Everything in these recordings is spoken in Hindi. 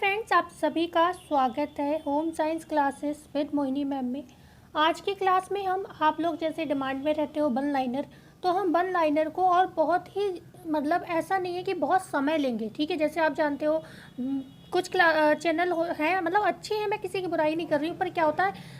फ्रेंड्स, आप सभी का स्वागत है home science classes with Mohini ma'am में। आज की क्लास में हम आप लोग जैसे डिमांड में रहते हो वन लाइनर, तो हम वन लाइनर को और बहुत ही मतलब ऐसा नहीं है कि बहुत समय लेंगे। ठीक है, जैसे आप जानते हो कुछ चैनल हैं मतलब अच्छे हैं, मैं किसी की बुराई नहीं कर रही हूँ, पर क्या होता है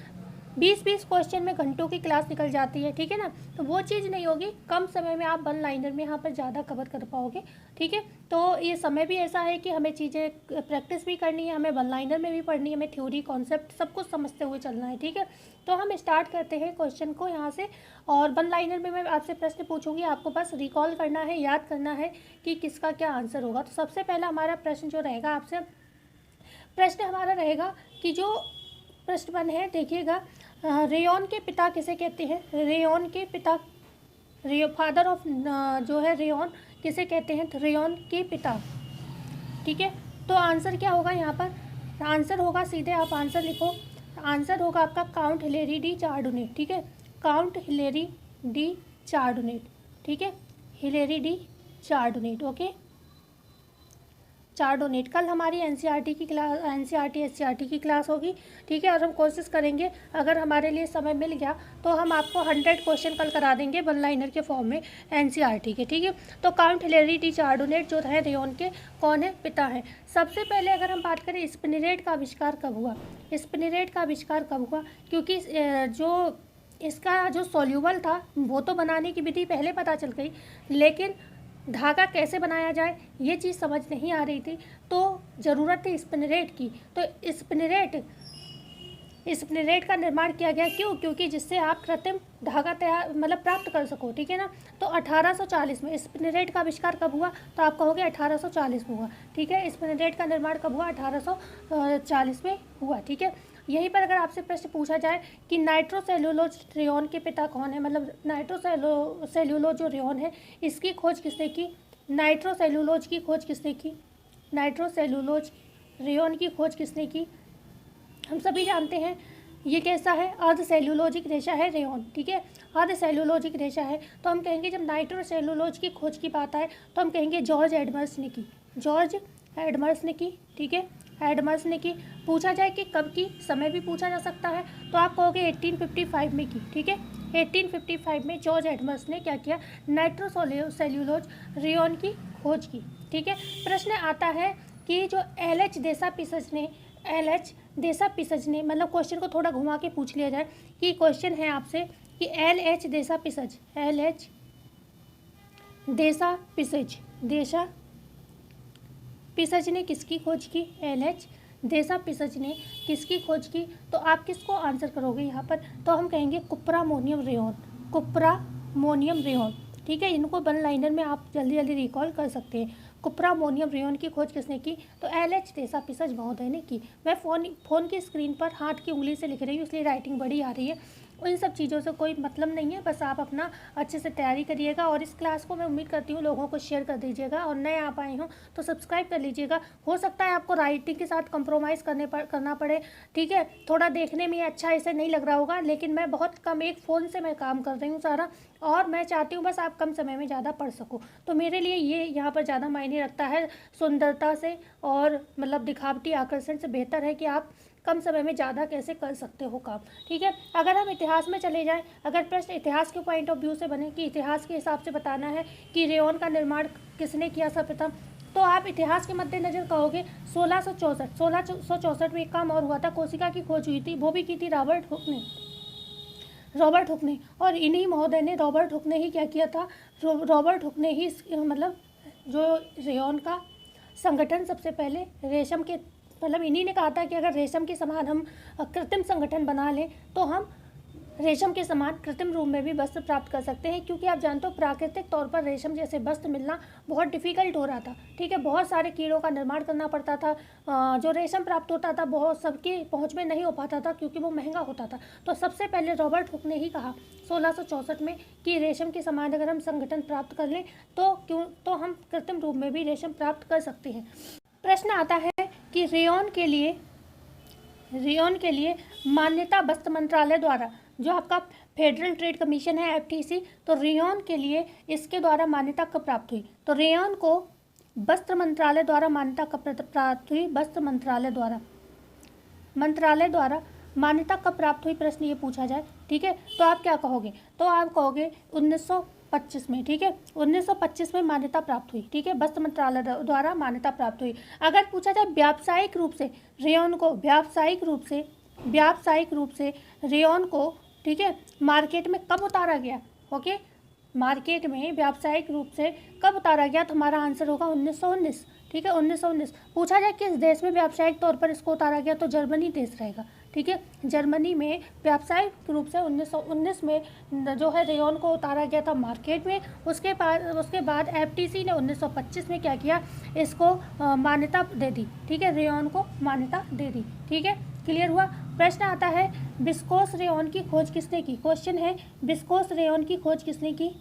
20-20 क्वेश्चन में घंटों की क्लास निकल जाती है। ठीक है ना, तो वो चीज़ नहीं होगी। कम समय में आप वन लाइनर में यहाँ पर ज़्यादा कवर कर पाओगे। ठीक है, तो ये समय भी ऐसा है कि हमें चीज़ें प्रैक्टिस भी करनी है, हमें वन लाइनर में भी पढ़नी है, हमें थ्योरी कॉन्सेप्ट सब कुछ समझते हुए चलना है। ठीक है, तो हम स्टार्ट करते हैं क्वेश्चन को यहाँ से। और वन लाइनर में मैं आपसे प्रश्न पूछूंगी, आपको बस रिकॉल करना है, याद करना है कि किसका क्या आंसर होगा। तो सबसे पहला हमारा प्रश्न जो रहेगा आपसे, प्रश्न हमारा रहेगा कि जो प्रश्न वन है देखिएगा, रेयॉन के पिता किसे कहते हैं? रेयॉन के पिता, फादर ऑफ जो है रेयॉन किसे कहते हैं? रेयॉन के पिता। ठीक है, तो आंसर क्या होगा यहाँ पर? आंसर होगा, सीधे आप आंसर लिखो, आंसर होगा आपका काउंट हिलेरी डी चार्डोनेट। ठीक है, काउंट हिलेरी डी चार्डोनेट। ठीक है, हिलेरी डी चार्डोनेट। ओके, चार्डोनेट। कल हमारी एनसीईआरटी की क्लास, एससीईआरटी की क्लास होगी। ठीक है, और हम कोशिश करेंगे अगर हमारे लिए समय मिल गया तो हम आपको 100 क्वेश्चन कल करा देंगे वन लाइनर के फॉर्म में एनसीईआरटी के। ठीक है, तो काउंट हिलेरी डी चार्डोनेट जो है रेयॉन के कौन है? पिता है। सबसे पहले अगर हम बात करें स्पिनरेट का आविष्कार कब हुआ? स्पिनरेट का आविष्कार कब हुआ? क्योंकि जो इसका जो सॉल्यूबल था वो तो बनाने की विधि पहले पता चल गई, लेकिन धागा कैसे बनाया जाए ये चीज़ समझ नहीं आ रही थी, तो ज़रूरत थी स्पिनरेट की। तो स्पिनरेट का निर्माण किया गया। क्यों? क्योंकि जिससे आप कृत्रिम धागा तैयार मतलब प्राप्त कर सको। ठीक है ना, तो 1840 में स्पिनरेट का आविष्कार कब हुआ? तो आप कहोगे 1840 में हुआ। ठीक है, स्पिनरेट का निर्माण कब हुआ? 1840 में हुआ। ठीक है, यहीं पर अगर आपसे प्रश्न पूछा जाए कि नाइट्रोसेल्यूलोज रेयॉन के पिता कौन है, मतलब नाइट्रोसेल्यूलोज जो रेयॉन है इसकी खोज किसने की? नाइट्रोसेल्यूलोज की खोज किसने की? नाइट्रोसेल्यूलोज रेयॉन की खोज किसने की? हम सभी जानते हैं ये कैसा है? अर्धसेल्यूलोजिक रेशा है रेयॉन। ठीक है, अर्धसेल्यूलोजिक रेशा है, तो हम कहेंगे जब नाइट्रोसेल्यूलोज की खोज की बात आए तो हम कहेंगे जॉर्ज एडमर्स ने की। जॉर्ज एडमर्स ने की। ठीक है, एडमर्स ने की। पूछा जाए कि कब की, समय भी पूछा जा सकता है, तो आप कहोगे 1855 में की। ठीक है, 1855 में जॉर्ज एडमर्स ने क्या किया? नाइट्रोसेल्यूलोज रेयॉन की खोज की। ठीक है, प्रश्न आता है कि जो LH देसापिसज ने मतलब क्वेश्चन को थोड़ा घुमा के पूछ लिया जाए कि क्वेश्चन है आपसे कि LH देसापिसज ने किसकी खोज की? LH देसापिसज ने किसकी खोज की? तो आप किसको आंसर करोगे यहाँ पर? तो हम कहेंगे कुप्रामोनियम रेयॉन। ठीक है, इनको वन लाइनर में आप जल्दी जल्दी रिकॉल कर सकते हैं। कुप्रामोनियम रेयॉन की खोज किसने की? तो LH देसापिसज महोदय ने की। मैं फ़ोन की स्क्रीन पर हाथ की उंगली से लिख रही हूँ, इसलिए राइटिंग बड़ी आ रही है। इन सब चीज़ों से कोई मतलब नहीं है, बस आप अपना अच्छे से तैयारी करिएगा और इस क्लास को मैं उम्मीद करती हूँ लोगों को शेयर कर दीजिएगा, और नए आप आए हों तो सब्सक्राइब कर लीजिएगा। हो सकता है आपको राइटिंग के साथ कंप्रोमाइज़ करना पड़े। ठीक है, थोड़ा देखने में अच्छा ऐसे नहीं लग रहा होगा, लेकिन मैं बहुत कम एक फ़ोन से मैं काम कर रही हूँ सारा, और मैं चाहती हूँ बस आप कम समय में ज़्यादा पढ़ सको। तो मेरे लिए ये यहाँ पर ज़्यादा मायने रखता है। सुंदरता से और मतलब दिखावटी आकर्षण से बेहतर है कि आप कम समय में ज़्यादा कैसे कर सकते हो काम। ठीक है, अगर हम इतिहास में चले जाएं, अगर प्रश्न इतिहास के पॉइंट ऑफ व्यू से बने कि इतिहास के हिसाब से बताना है कि रेयॉन का निर्माण किसने किया सर्वप्रथम, तो आप इतिहास के मद्देनजर कहोगे 1664 में एक काम और हुआ था, कोशिका की खोज हुई थी, वो भी की थी रॉबर्ट हुक ने। और इन्हीं महोदय ने, रॉबर्ट हुक ने ही क्या किया था? रॉबर्ट हुक ने ही मतलब जो रेयॉन का संगठन सबसे पहले रेशम के मतलब इन्हीं ने कहा था कि अगर रेशम के समान हम कृत्रिम संगठन बना लें तो हम रेशम के समान कृत्रिम रूप में भी वस्त्र प्राप्त कर सकते हैं। क्योंकि आप जानते हो प्राकृतिक तौर पर रेशम जैसे वस्त्र मिलना बहुत डिफ़िकल्ट हो रहा था। ठीक है, बहुत सारे कीड़ों का निर्माण करना पड़ता था, जो रेशम प्राप्त होता था बहुत सबके पहुंच में नहीं हो पाता था क्योंकि वो महंगा होता था। तो सबसे पहले रॉबर्ट हुक ने ही कहा 1664 में कि रेशम के समान अगर हम संगठन प्राप्त कर लें तो हम कृत्रिम रूप में भी रेशम प्राप्त कर सकते हैं। प्रश्न आता है कि रेयॉन के लिए मान्यता वस्त्र मंत्रालय द्वारा, जो आपका फेडरल ट्रेड कमीशन है FTC, तो रेयॉन के लिए इसके द्वारा मान्यता कब प्राप्त हुई? तो रेयॉन को वस्त्र मंत्रालय द्वारा मान्यता कब प्राप्त हुई? वस्त्र मंत्रालय द्वारा मान्यता कब प्राप्त हुई? प्रश्न ये पूछा जाए, ठीक है। तो आप क्या कहोगे? तो आप कहोगे 1925 में, ठीक है। 1925 में मान्यता प्राप्त हुई, ठीक है। वस्त्र मंत्रालय द्वारा मान्यता प्राप्त हुई। अगर पूछा जाए व्यावसायिक रूप से रेयॉन को, व्यावसायिक रूप से रेयॉन को, ठीक है, मार्केट में कब उतारा गया? ओके, मार्केट में व्यावसायिक रूप से कब उतारा गया? तो हमारा आंसर होगा 1919, ठीक है, 1919। पूछा जाए किस देश में व्यावसायिक तौर पर इसको उतारा गया? तो जर्मनी देश रहेगा, ठीक है। जर्मनी में व्यावसायिक रूप से 1919 में जो है रेयॉन को उतारा गया था मार्केट में। उसके बाद एफटीसी ने 1925 में क्या किया? इसको मान्यता दे दी, ठीक है, रेयॉन को मान्यता दे दी, ठीक है। क्लियर हुआ? प्रश्न आता है विस्कोस रेयॉन की खोज किसने की? क्वेश्चन है विस्कोस रेयॉन की खोज किसने की?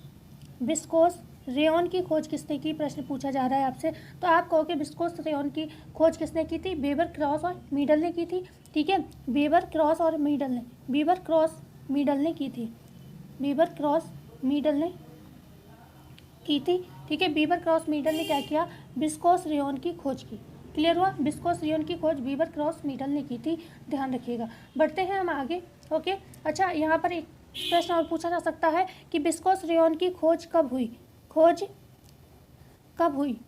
विस्कोस रेयॉन की खोज किसने की? प्रश्न पूछा जा रहा है आपसे। तो आप कहोगे विस्कोस रेयॉन की खोज किसने की थी? वेबर, क्रॉस और मीडल ने की थी, ठीक है। वेबर, क्रॉस और मीडल ने, वेबर, क्रॉस, मीडल ने की थी, वेबर, क्रॉस, मीडल ने की थी, ठीक है। वेबर, क्रॉस, मीडल ने क्या किया? विस्कोस रेयॉन की खोज की। क्लियर हुआ? विस्कोस रेयॉन की खोज वीवर, क्रॉस, मीडल ने की थी, ध्यान रखिएगा। बढ़ते हैं हम आगे, ओके। अच्छा, यहाँ पर एक प्रश्न और पूछा जा सकता है कि विस्कोस रेयॉन की खोज कब हुई? खोज कब हुई?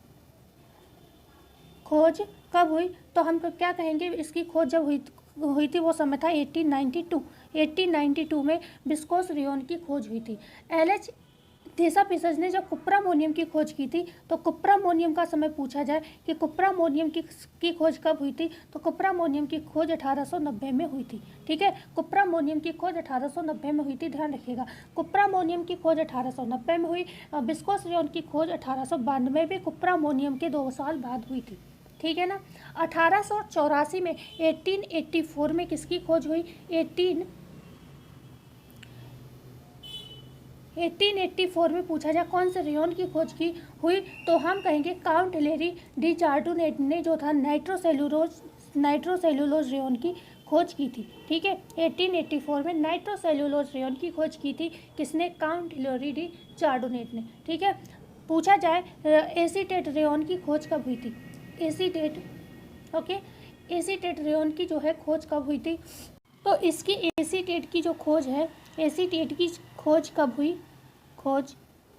खोज कब हुई? तो हम क्या कहेंगे? इसकी खोज जब हुई थी वो समय था 1892 में विस्कोस रेयॉन की खोज हुई थी। एल.एच. थेसापिसस ने जब कुप्रामोनियम की खोज की थी, तो कुप्रामोनियम का समय पूछा जाए कि कुप्रामोनियम की खोज कब हुई थी? तो कुप्रामोनियम की खोज 1890 में हुई थी, ठीक है। कुप्रामोनियम की खोज 1890 में हुई थी, ध्यान रखिएगा। कुप्रामोनियम की खोज 1890 में हुई। विस्कोस रेयॉन की खोज 1892 में कुप्रामोनियम के 2 साल बाद हुई थी, ठीक है ना। 1884 में 1884 में किसकी खोज हुई? 1884 में पूछा जाए कौन से रेयॉन की खोज की हुई? तो हम कहेंगे काउंट हिलेरी डी चार्डोनेट ने जो था नाइट्रोसेल्यूलोज रेयॉन की खोज की थी, ठीक है। 1884 में नाइट्रोसेल्यूलोज रेयॉन की खोज की थी किसने? काउंट हिलेरी डी चार्डोनेट ने, ठीक है। पूछा जाए एसीटेट रेयॉन की खोज कब हुई थी? एसीटेट, ओके, एसीटेट रेयॉन की जो है खोज कब हुई थी? तो इसकी एसीटेट की जो खोज है, एसीटेट की खोज कब हुई? खोज,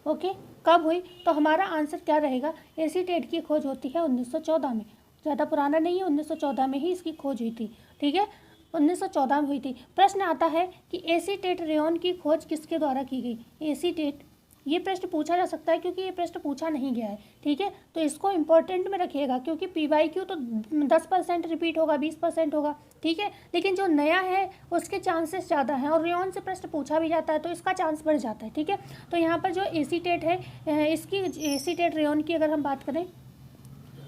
ओके, कब हुई? तो हमारा आंसर क्या रहेगा? एसीटेट की खोज होती है 1914 में, ज़्यादा पुराना नहीं है, 1914 में ही इसकी खोज हुई थी, ठीक है, 1914 में हुई थी। प्रश्न आता है कि एसीटेट रेयॉन की खोज किसके द्वारा की गई? एसीटेट, ये प्रश्न पूछा जा सकता है क्योंकि ये प्रश्न पूछा नहीं गया है, ठीक है। तो इसको इंपॉर्टेंट में रखिएगा क्योंकि PYQ तो 10% रिपीट होगा, 20% होगा, ठीक है। लेकिन जो नया है उसके चांसेस ज़्यादा हैं और रेयॉन से प्रश्न पूछा भी जाता है तो इसका चांस बढ़ जाता है, ठीक है। तो यहाँ पर जो एसीटेट है, इसकी एसीटेट रेयॉन की अगर हम बात करें,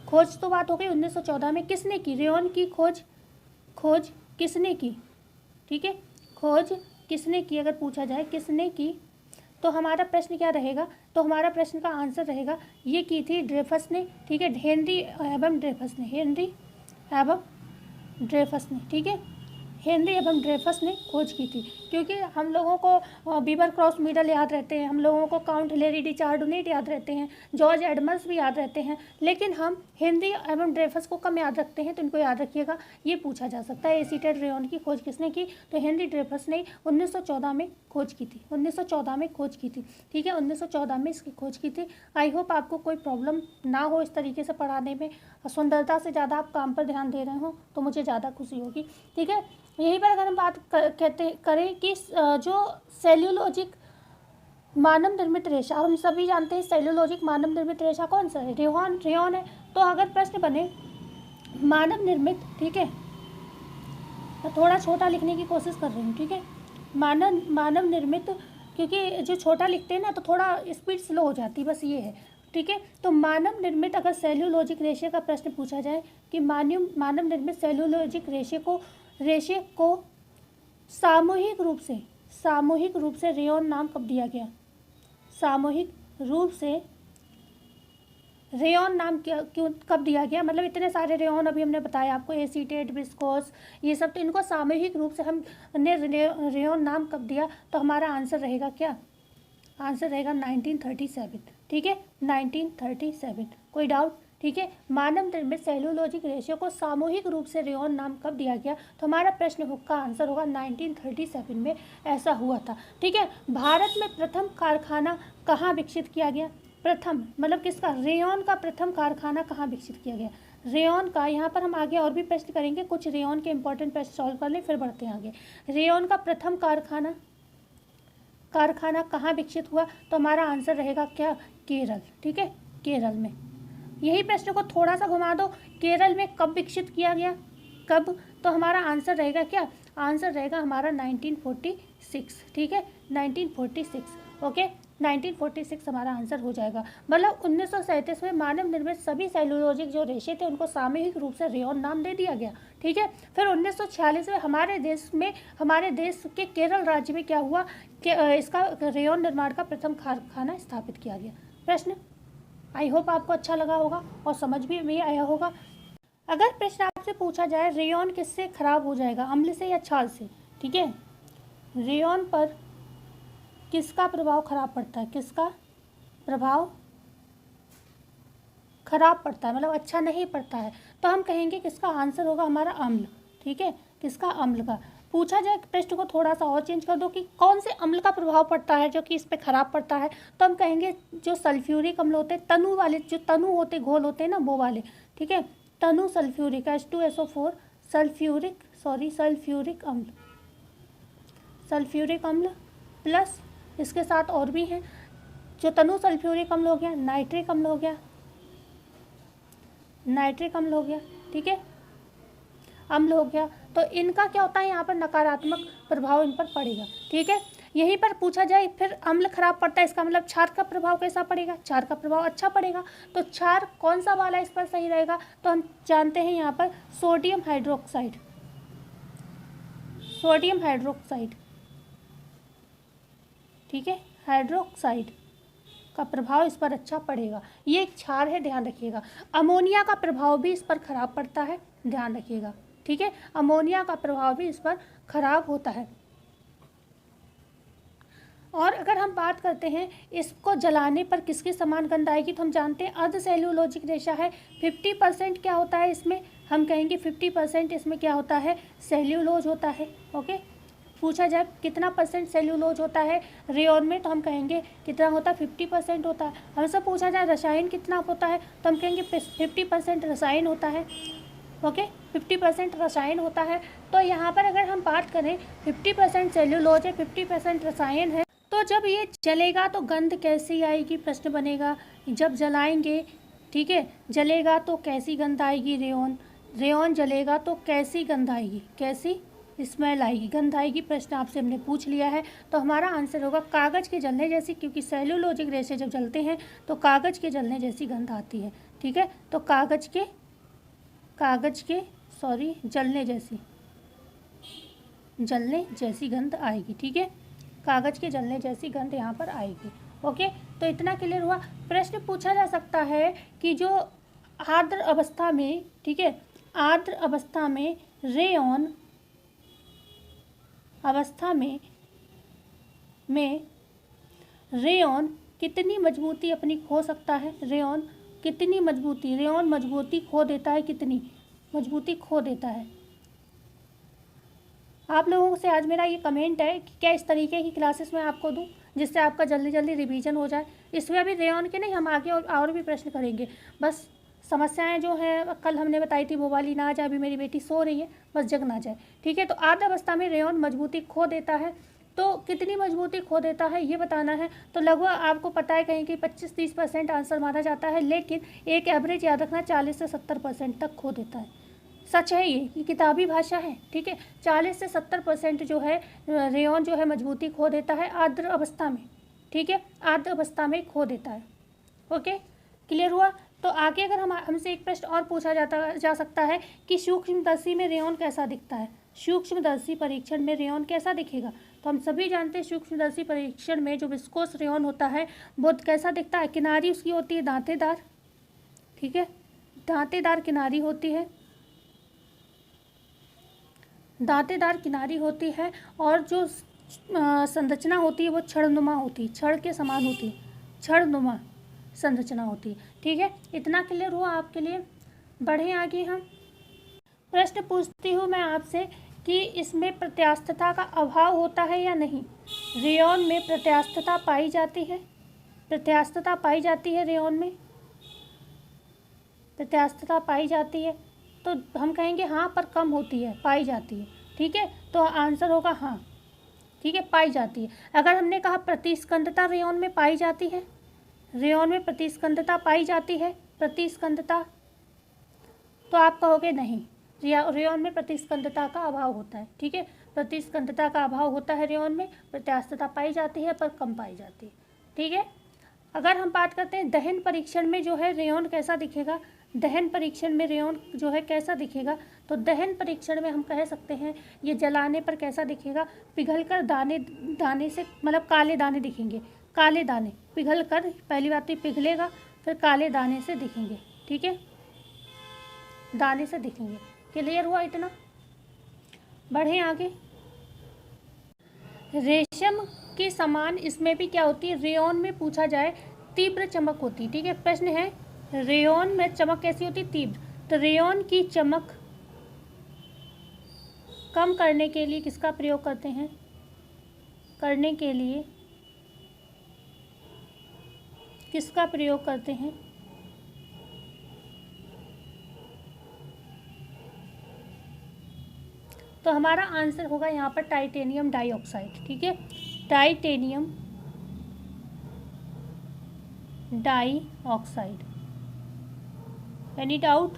खोज तो बात हो गई 1914 में, किसने की? रेयॉन की खोज किसने की? ठीक है, खोज किसने की? अगर पूछा जाए किसने की, तो हमारा प्रश्न क्या रहेगा? तो हमारा प्रश्न का आंसर रहेगा ये की थी ड्रेफस ने, ठीक है, हेनरी एवं ड्रेफस ने, हेनरी एवं ड्रेफस ने, ठीक है, हेनरी एवं ड्रेफस ने खोज की थी। क्योंकि हम लोगों को वीवर, क्रॉस, मीडल याद रहते हैं, हम लोगों को काउंट हिलेरी डी चार्डोनेट याद रहते हैं, जॉर्ज एडमंड्स भी याद रहते हैं, लेकिन हम हेनरी एवं ड्रेफस को कम याद रखते हैं। तो इनको याद रखिएगा, ये पूछा जा सकता है एसीटेट रेयॉन की खोज किसने की? तो हेनरी ड्रेफस ने 1914 में खोज की थी, 1914 में खोज की थी, ठीक है, 1914 में इसकी खोज की थी। आई होप आपको कोई प्रॉब्लम ना हो इस तरीके से पढ़ाने में, सुंदरता से ज़्यादा आप काम पर ध्यान दे रहे हो तो मुझे ज़्यादा खुशी होगी, ठीक है। यहीं पर अगर हम बात करें कि जो सेल्यूलोजिक मानव निर्मित रेशा, हम सभी जानते हैं सेल्यूलोजिक मानव निर्मित रेशा कौन सा है? रेयॉन है। तो अगर प्रश्न बने मानव निर्मित, ठीक है, मैं थोड़ा छोटा लिखने की कोशिश कर रही हूँ, ठीक है, मानव निर्मित, क्योंकि जो छोटा लिखते हैं ना तो थोड़ा स्पीड स्लो हो जाती है, बस ये है, ठीक है। तो मानव निर्मित अगर सेल्यूलोजिक रेशे का प्रश्न पूछा जाए कि मानव निर्मित सेल्यूलोजिक रेशे को सामूहिक रूप से रेयॉन नाम कब दिया गया? सामूहिक रूप से रेयॉन नाम क्यों कब दिया गया? मतलब इतने सारे रेयॉन अभी हमने बताया आपको, एसीटेट, विस्कोस, ये सब, तो इनको सामूहिक रूप से हमने रेयॉन नाम कब दिया? तो हमारा आंसर रहेगा क्या? आंसर रहेगा 1937, ठीक है, 1937। कोई डाउट? ठीक है। मानव निर्मित सेल्यूलोजिक रेशे को सामूहिक रूप से रेयॉन नाम कब दिया गया? तो हमारा प्रश्न का आंसर होगा 1937 में ऐसा हुआ था। ठीक है। भारत में प्रथम कारखाना कहाँ विकसित किया गया? प्रथम मतलब किसका? रेयॉन का प्रथम कारखाना कहाँ विकसित किया गया? रेयॉन का। यहाँ पर हम आगे और भी प्रश्न करेंगे, कुछ रेयॉन के इंपॉर्टेंट प्रश्न सॉल्व कर लें फिर बढ़ते हैं आगे। रेयॉन का प्रथम कारखाना कहाँ विकसित हुआ? तो हमारा आंसर रहेगा क्या? केरल। ठीक है, केरल में। यही प्रश्न को थोड़ा सा घुमा दो, केरल में कब विकसित किया गया? कब? तो हमारा आंसर रहेगा क्या? आंसर रहेगा हमारा 1946। ठीक है, 1946। ओके, 1946 हमारा आंसर हो जाएगा। मतलब 1937 में मानव निर्मित सभी सेल्यूलोजिक जो रेशे थे उनको सामूहिक रूप से रेयॉन नाम दे दिया गया। ठीक है। फिर 1946 में हमारे देश के केरल राज्य में क्या हुआ कि इसका रेयॉन निर्माण का प्रथम कारखाना स्थापित किया गया। प्रश्न आई होप आपको अच्छा लगा होगा और समझ भी आया होगा। अगर प्रश्न आपसे पूछा जाए रेयॉन किससे खराब हो जाएगा, अम्ल से या क्षार से? ठीक है, रेयॉन पर किसका प्रभाव खराब पड़ता है? किसका प्रभाव खराब पड़ता है, मतलब अच्छा नहीं पड़ता है? तो हम कहेंगे किसका आंसर होगा हमारा अम्ल। ठीक है, किसका? अम्ल का। पूछा जाए प्रश्न को थोड़ा सा और चेंज कर दो कि कौन से अम्ल का प्रभाव पड़ता है जो कि इस पे खराब पड़ता है, तो हम कहेंगे जो सल्फ्यूरिक अम्ल होते हैं, तनु वाले जो तनु होते घोल होते हैं ना वो वाले। ठीक है, तनु सल्फ्यूरिक H2SO4 सल्फ्यूरिक अम्ल प्लस इसके साथ और भी हैं, जो तनु सल्फ्यूरिक अम्ल हो गया, नाइट्रिक अम्ल हो गया, ठीक है, अम्ल हो गया। तो इनका क्या होता है, यहाँ पर नकारात्मक प्रभाव इन पर पड़ेगा। ठीक है, यहीं पर पूछा जाए फिर अम्ल खराब पड़ता है, इसका मतलब क्षार का प्रभाव कैसा पड़ेगा? क्षार का प्रभाव अच्छा पड़ेगा। तो क्षार कौन सा वाला इस पर सही रहेगा? तो हम जानते हैं यहाँ पर सोडियम हाइड्रोक्साइड। ठीक है, हाइड्रोक्साइड का प्रभाव इस पर अच्छा पड़ेगा। ये एक क्षार है, ध्यान रखिएगा। अमोनिया का प्रभाव भी इस पर खराब पड़ता है, ध्यान रखिएगा। ठीक है, अमोनिया का प्रभाव भी इस पर खराब होता है। और अगर हम बात करते हैं इसको जलाने पर किसकी समान गंध आएगी, तो हम जानते हैं अर्धसेल्यूलोजिक रेशा है। 50% क्या होता है इसमें? हम कहेंगे 50% इसमें क्या होता है? सेल्यूलोज होता है। ओके, पूछा जाए कितना परसेंट सेल्यूलोज होता है रेयॉन में, तो हम कहेंगे कितना होता है? 50% होता है। हमसे पूछा जाए रसायन कितना होता है, तो हम कहेंगे 50% रसायन होता है। ओके, 50% रसायन होता है। तो यहाँ पर अगर हम बात करें 50% सेल्यूलोज है, 50% रसायन है, तो जब ये जलेगा तो गंध कैसी आएगी? प्रश्न बनेगा। जब जलाएंगे, ठीक है, जलेगा तो कैसी गंध आएगी? रेयॉन जलेगा तो कैसी गंध आएगी? कैसी स्मेल आएगी, गंध आएगी? प्रश्न आपसे हमने पूछ लिया है। तो हमारा आंसर होगा कागज़ के जलने जैसी, क्योंकि सेल्यूलोजिक रेशे जब जलते हैं तो कागज़ के जलने जैसी गंध आती है। ठीक है, तो कागज़ के जलने जैसी गंध आएगी। ठीक है, कागज़ के जलने जैसी गंध यहाँ पर आएगी। ओके, तो इतना क्लियर हुआ। प्रश्न पूछा जा सकता है कि जो आर्द्र अवस्था में, ठीक है, आर्द्र अवस्था में रेयॉन रेयॉन कितनी मजबूती अपनी खो सकता है? रेयॉन मजबूती खो देता है, कितनी मजबूती खो देता है? आप लोगों से आज मेरा ये कमेंट है कि क्या इस तरीके की क्लासेस मैं आपको दूं जिससे आपका जल्दी जल्दी रिवीजन हो जाए। इसमें अभी रेयॉन के नहीं, हम आगे और भी प्रश्न करेंगे। बस समस्याएं जो है कल हमने बताई थी वो वाली ना आ जाए। अभी मेरी बेटी सो रही है, बस जग ना जाए। ठीक है, तो आर्द्र अवस्था में रेयॉन मजबूती खो देता है, तो कितनी मजबूती खो देता है ये बताना है। तो लगभग आपको पता है कहीं कि 25-30% आंसर माना जाता है, लेकिन एक एवरेज याद रखना 40 से 70% तक खो देता है। सच है ये किताबी भाषा है। ठीक है, 40 से 70% जो है रेयॉन जो है मजबूती खो देता है आर्द्र अवस्था में। ठीक है, आर्द्र अवस्था में खो देता है। ओके, क्लियर हुआ। तो आगे अगर हमसे एक प्रश्न और पूछा जा सकता है कि सूक्ष्मदर्शी में रेयॉन कैसा दिखता है? सूक्ष्मदर्शी परीक्षण में रेयॉन कैसा दिखेगा? तो हम सभी जानते हैं सूक्ष्मदर्शी परीक्षण में जो विस्कोस रेयॉन होता है वो कैसा दिखता है? किनारी उसकी होती है दांतेदार। ठीक है, दांतेदार किनारी होती है, दांतेदार किनारी होती है, और जो संरचना होती है वो छड़नुमा होती है, छड़ के समान होती है, छड़नुमा। संरचना होती है। ठीक है, इतना क्लियर हुआ आपके लिए। बढ़े आगे हम। प्रश्न पूछती हूँ मैं आपसे कि इसमें प्रत्यास्थता का अभाव होता है या नहीं। रेयॉन में प्रत्यास्थता पाई जाती है, प्रत्यास्थता पाई जाती है रेयॉन में, प्रत्यास्थता पाई जाती है। तो हम कहेंगे हाँ, पर कम होती है, पाई जाती है। ठीक है, तो आंसर होगा हाँ। ठीक है, पाई जाती है। अगर हमने कहा प्रतिस्कंदता रेयॉन में पाई जाती है, रेयॉन में प्रतिस्कंदता पाई जाती है, प्रतिस्कंदता, तो आप कहोगे नहीं, रेयॉन में प्रतिस्कंदता का अभाव होता है। ठीक है, प्रतिस्कंदता का अभाव होता है रेयॉन में, प्रत्यास्थता पाई जाती है पर कम पाई जाती है। ठीक है, अगर हम बात करते हैं दहन परीक्षण में जो है रेयॉन कैसा दिखेगा, दहन परीक्षण में रेयॉन जो है कैसा दिखेगा, तो दहन परीक्षण में हम कह सकते हैं ये जलाने पर कैसा दिखेगा, पिघलकर दाने दाने से मतलब काले दाने दिखेंगे, काले दाने पिघलकर, पहली बात तो पिघलेगा, फिर काले दाने से दिखेंगे। ठीक है, दाने से दिखेंगे। क्लियर हुआ इतना? बढ़े आगे। रेशम के समान इसमें भी क्या होती है, रेयॉन में पूछा जाए तीव्र चमक होती है। ठीक है, प्रश्न है रेयॉन में चमक कैसी होती है, तीव्र। तो रेयॉन की चमक कम करने के लिए किसका प्रयोग करते हैं, करने के लिए किसका प्रयोग करते हैं, तो हमारा आंसर होगा यहाँ पर टाइटेनियम डाइऑक्साइड। ठीक है, टाइटेनियम डाइऑक्साइड। Any doubt?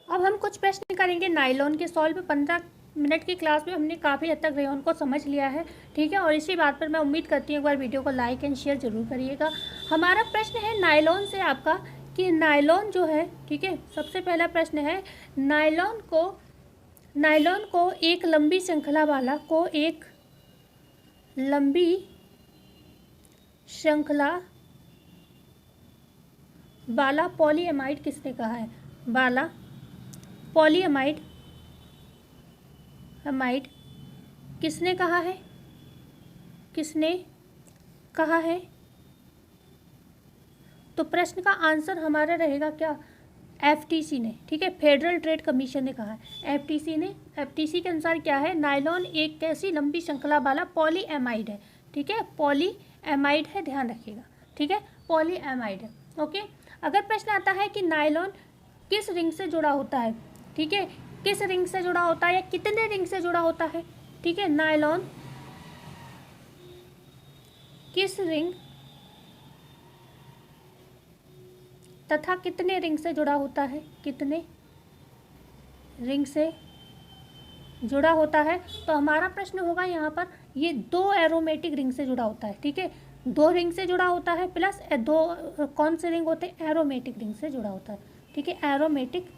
अब हम कुछ प्रश्न करेंगे नायलॉन के सॉल्व। 15 मिनट की क्लास में हमने काफ़ी हद तक रेयॉन को समझ लिया है। ठीक है, और इसी बात पर मैं उम्मीद करती हूँ एक बार वीडियो को लाइक एंड शेयर जरूर करिएगा। हमारा प्रश्न है नायलॉन से आपका कि नायलॉन जो है, ठीक है, सबसे पहला प्रश्न है नायलॉन को एक लंबी श्रृंखला वाला, को एक लंबी श्रृंखला वाला पॉलीएमाइड किसने कहा है, वाला पॉलीएमाइड एमाइड किसने कहा है, किसने कहा है? तो प्रश्न का आंसर हमारा रहेगा क्या, एफटीसी ने। ठीक है, फेडरल ट्रेड कमीशन ने कहा है, एफटीसी ने। एफटीसी के अनुसार क्या है, नायलॉन एक कैसी लंबी श्रृंखला वाला पॉलीएमाइड है। ठीक है, पॉलीएमाइड है, ध्यान रखिएगा। ठीक है, पॉलीएमाइड है। ओके, अगर प्रश्न आता है कि नायलॉन किस रिंग से जुड़ा होता है, ठीक है, किस रिंग से जुड़ा होता है या कितने रिंग से जुड़ा होता है। ठीक है, नायलॉन किस रिंग तथा कितने रिंग से जुड़ा होता है, कितने रिंग से जुड़ा होता है, तो हमारा प्रश्न होगा यहाँ पर ये 2 एरोमेटिक रिंग से जुड़ा होता है। ठीक है, 2 रिंग से जुड़ा होता है, प्लस 2 कौन से रिंग होते हैं, एरोमेटिक रिंग से जुड़ा होता है। ठीक है, एरोमेटिक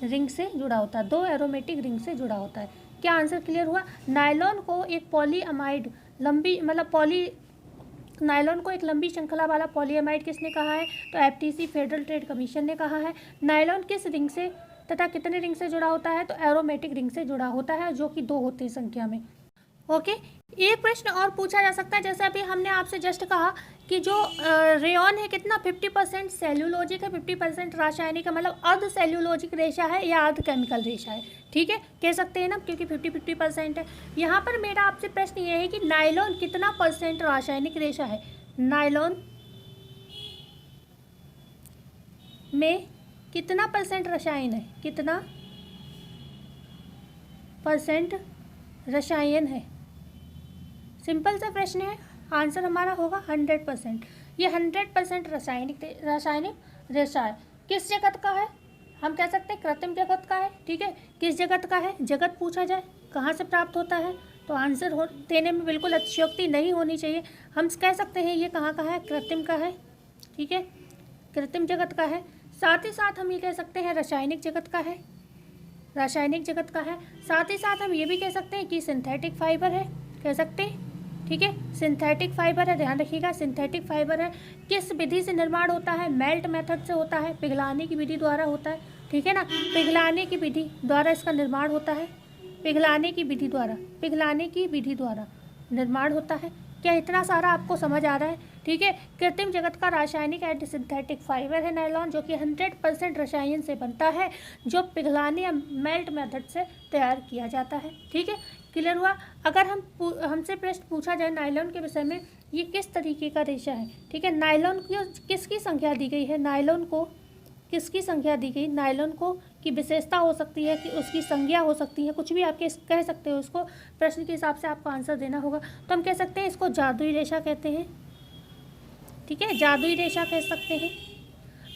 रिंग से जुड़ा होता है, 2 एरोमेटिक रिंग से जुड़ा होता है। क्या आंसर क्लियर हुआ? नायलॉन को एक पॉलीएमाइड लंबी मतलब नायलॉन को एक लंबी श्रृंखला वाला पॉलीएमाइड किसने कहा है, तो एफटीसी फेडरल ट्रेड कमीशन ने कहा है। नायलॉन किस रिंग से तथा कितने रिंग से जुड़ा होता है, तो एरोमेटिक रिंग से जुड़ा होता है, जो कि 2 होते हैं संख्या में। ओके, एक प्रश्न और पूछा जा सकता है, जैसे अभी हमने आपसे जस्ट कहा कि जो रेयॉन है कितना 50% सेल्यूलोजिक है, 50% रासायनिक है, मतलब अर्ध सेल्यूलोजिक रेशा है या अर्ध केमिकल रेशा है। ठीक है, कह सकते हैं ना, क्योंकि 50-50% है। यहाँ पर मेरा आपसे प्रश्न ये है कि नायलॉन कितना % रासायनिक रेशा है, नायलॉन में कितना % रसायन है, कितना % रसायन है। सिंपल सा प्रश्न है, आंसर हमारा होगा 100%। ये 100% रासायनिक रेशा है। किस जगत का है, हम कह सकते हैं कृत्रिम जगत का है। ठीक है, किस जगत का है, जगत पूछा जाए कहाँ से प्राप्त होता है, तो आंसर देने में बिल्कुल अतिशयोक्ति नहीं होनी चाहिए। हम कह सकते हैं ये कहाँ का है, कृत्रिम का है। ठीक है, कृत्रिम जगत का है। साथ ही साथ हम ये कह सकते हैं रासायनिक जगत का है, रासायनिक जगत का है। साथ ही साथ हम ये भी कह सकते हैं कि सिंथेटिक फाइबर है, कह सकते हैं। ठीक है, सिंथेटिक फाइबर है, ध्यान रखिएगा, सिंथेटिक फाइबर है। किस विधि से निर्माण होता है, मेल्ट मेथड से होता है, पिघलाने की विधि द्वारा होता है। ठीक है ना, पिघलाने की विधि द्वारा इसका निर्माण होता है, पिघलाने की विधि द्वारा निर्माण होता है। क्या इतना सारा आपको समझ आ रहा है? ठीक है, कृत्रिम जगत का रासायनिक एंटी सिंथेटिक फाइबर है नायलॉन, जो कि 100% रसायन से बनता है, जो पिघलाने या मेल्ट मेथड से तैयार किया जाता है। ठीक है, क्लियर हुआ? अगर हमसे प्रश्न पूछा जाए नायलॉन के विषय में, ये किस तरीके का रेशा है? ठीक है, नायलॉन की किसकी संख्या दी गई है? नायलॉन को किसकी संख्या दी गई? नायलॉन को की विशेषता हो सकती है, कि उसकी संज्ञा हो सकती है, कुछ भी आप कह सकते हो उसको, प्रश्न के हिसाब से आपको आंसर देना होगा। तो हम कह सकते हैं इसको जादुई रेशा कहते हैं। ठीक है, जादुई रेशा कह सकते हैं,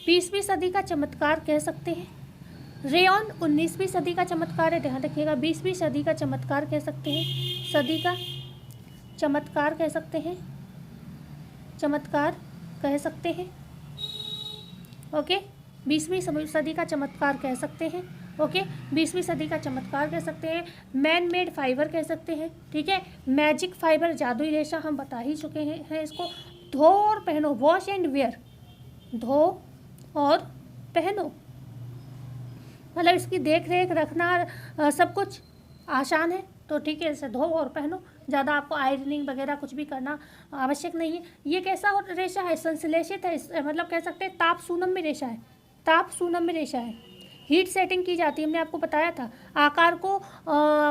20वीं सदी का चमत्कार कह सकते हैं, रेयॉन 19वीं सदी का चमत्कार है, ध्यान रखिएगा, 20वीं सदी का चमत्कार कह सकते हैं, सदी का चमत्कार कह सकते हैं, चमत्कार कह सकते हैं। ओके, 20वीं सदी का चमत्कार कह सकते हैं। ओके, 20वीं सदी का चमत्कार कह सकते हैं, मैन मेड फाइबर कह सकते हैं। ठीक है, मैजिक फाइबर, जादुई रेशा हम बता ही चुके हैं इसको। धो और पहनो, वॉश एंड वेयर, धो और पहनो, मतलब इसकी देख रेख रखना सब कुछ आसान है। तो ठीक है, इसे धो और पहनो, ज़्यादा आपको आयरनिंग वगैरह कुछ भी करना आवश्यक नहीं है। ये कैसा रेशा है? संश्लेषित है, मतलब कह सकते हैं ताप सूनम्य रेशा है, ताप सूनम्य रेशा है। हीट सेटिंग की जाती है, हमने आपको बताया था। आकार को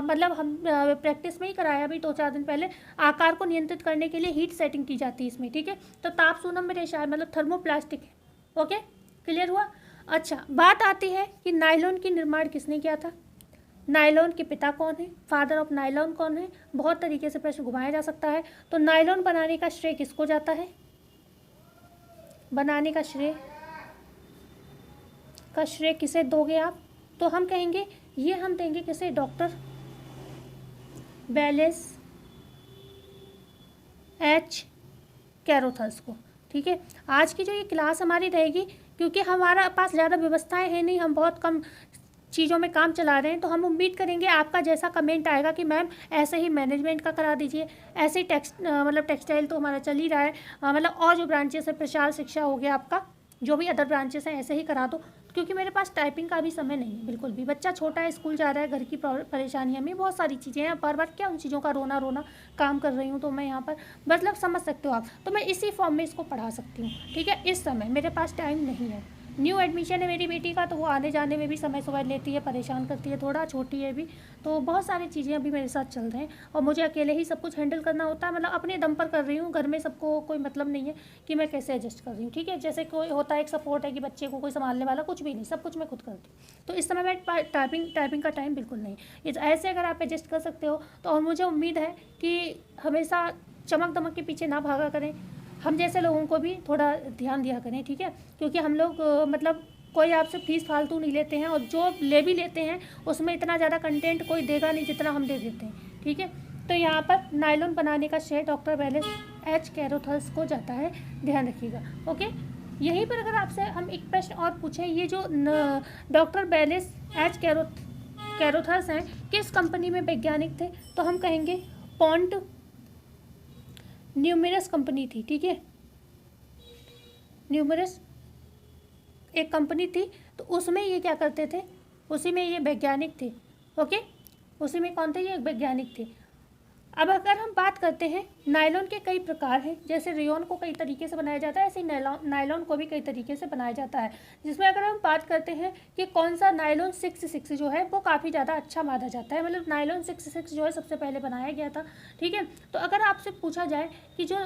मतलब हम प्रैक्टिस में ही कराया अभी 2-4 दिन पहले, आकार को नियंत्रित करने के लिए हीट सेटिंग की जाती है इसमें। ठीक है, तो ताप सूनम्य रेशा है, मतलब थर्मोप्लास्टिक है। ओके, क्लियर हुआ? अच्छा, बात आती है कि नायलॉन की निर्माण किसने किया था? नायलॉन के पिता कौन है? फादर ऑफ नायलॉन कौन है? बहुत तरीके से प्रश्न घुमाया जा सकता है। तो नायलॉन बनाने का श्रेय किसको जाता है? बनाने का श्रेय किसे दोगे आप? तो हम कहेंगे ये हम देंगे किसे? डॉक्टर बेलिस एच कैरोथस को। ठीक है, आज की जो ये क्लास हमारी रहेगी, क्योंकि हमारा पास ज़्यादा व्यवस्थाएं हैं नहीं, हम बहुत कम चीज़ों में काम चला रहे हैं, तो हम उम्मीद करेंगे आपका जैसा कमेंट आएगा कि मैम ऐसे ही मैनेजमेंट का करा दीजिए, ऐसे ही मतलब टेक्सटाइल तो हमारा चल ही रहा है, मतलब और जो ब्रांचेस है, प्रचार शिक्षा हो गया आपका, जो भी अदर ब्रांचेस हैं ऐसे ही करा दो, क्योंकि मेरे पास टाइपिंग का भी समय नहीं है बिल्कुल भी। बच्चा छोटा है, स्कूल जा रहा है, घर की परेशानियाँ में बहुत सारी चीज़ें हैं, बार बार क्या उन चीज़ों का रोना काम कर रही हूँ, तो मैं यहाँ पर मतलब समझ सकते हो आप, तो मैं इसी फॉर्म में इसको पढ़ा सकती हूँ। ठीक है, इस समय मेरे पास टाइम नहीं है। न्यू एडमिशन है मेरी बेटी का, तो वो आने जाने में भी समय सुबह लेती है, परेशान करती है, थोड़ा छोटी है भी, तो बहुत सारी चीज़ें अभी मेरे साथ चल रहे हैं, और मुझे अकेले ही सब कुछ हैंडल करना होता है, मतलब अपने दम पर कर रही हूँ, घर में सबको कोई मतलब नहीं है कि मैं कैसे एडजस्ट कर रही हूँ। ठीक है, जैसे कोई होता है एक सपोर्ट है कि बच्चे को कोई संभालने वाला, कुछ भी नहीं, सब कुछ मैं खुद करती हूँ। तो इस समय मैं टाइपिंग का टाइम बिल्कुल नहीं। ऐसे अगर आप एडजस्ट कर सकते हो तो, और मुझे उम्मीद है कि हमेशा चमक दमक के पीछे ना भागा करें, हम जैसे लोगों को भी थोड़ा ध्यान दिया करें। ठीक है, क्योंकि हम लोग मतलब कोई आपसे फीस फालतू नहीं लेते हैं, और जो ले भी लेते हैं उसमें इतना ज़्यादा कंटेंट कोई देगा नहीं जितना हम दे देते हैं। ठीक है, तो यहाँ पर नायलॉन बनाने का श्रेय डॉक्टर बेलिस एच कैरोथस को जाता है, ध्यान रखिएगा। ओके, यहीं पर अगर आपसे हम एक प्रश्न और पूछें, ये जो डॉक्टर बेलिस एच कैरोथस हैं, किस कंपनी में वैज्ञानिक थे? तो हम कहेंगे पॉन्ट न्यूमेरस कंपनी थी। ठीक है, न्यूमेरस एक कंपनी थी, तो उसमें ये क्या करते थे, उसी में ये वैज्ञानिक थे। ओके, उसी में कौन थे? ये वैज्ञानिक थे। अब अगर हम बात करते हैं, नायलॉन के कई प्रकार हैं, जैसे रेयॉन को कई तरीके से बनाया जाता है, ऐसे ही नायलॉन को भी कई तरीके से बनाया जाता है, जिसमें अगर हम बात करते हैं कि कौन सा नायलॉन 6 जो है वो काफ़ी ज़्यादा अच्छा माना जाता है, मतलब नायलॉन 6 जो है सबसे पहले बनाया गया था। ठीक है, तो अगर आपसे पूछा जाए कि जो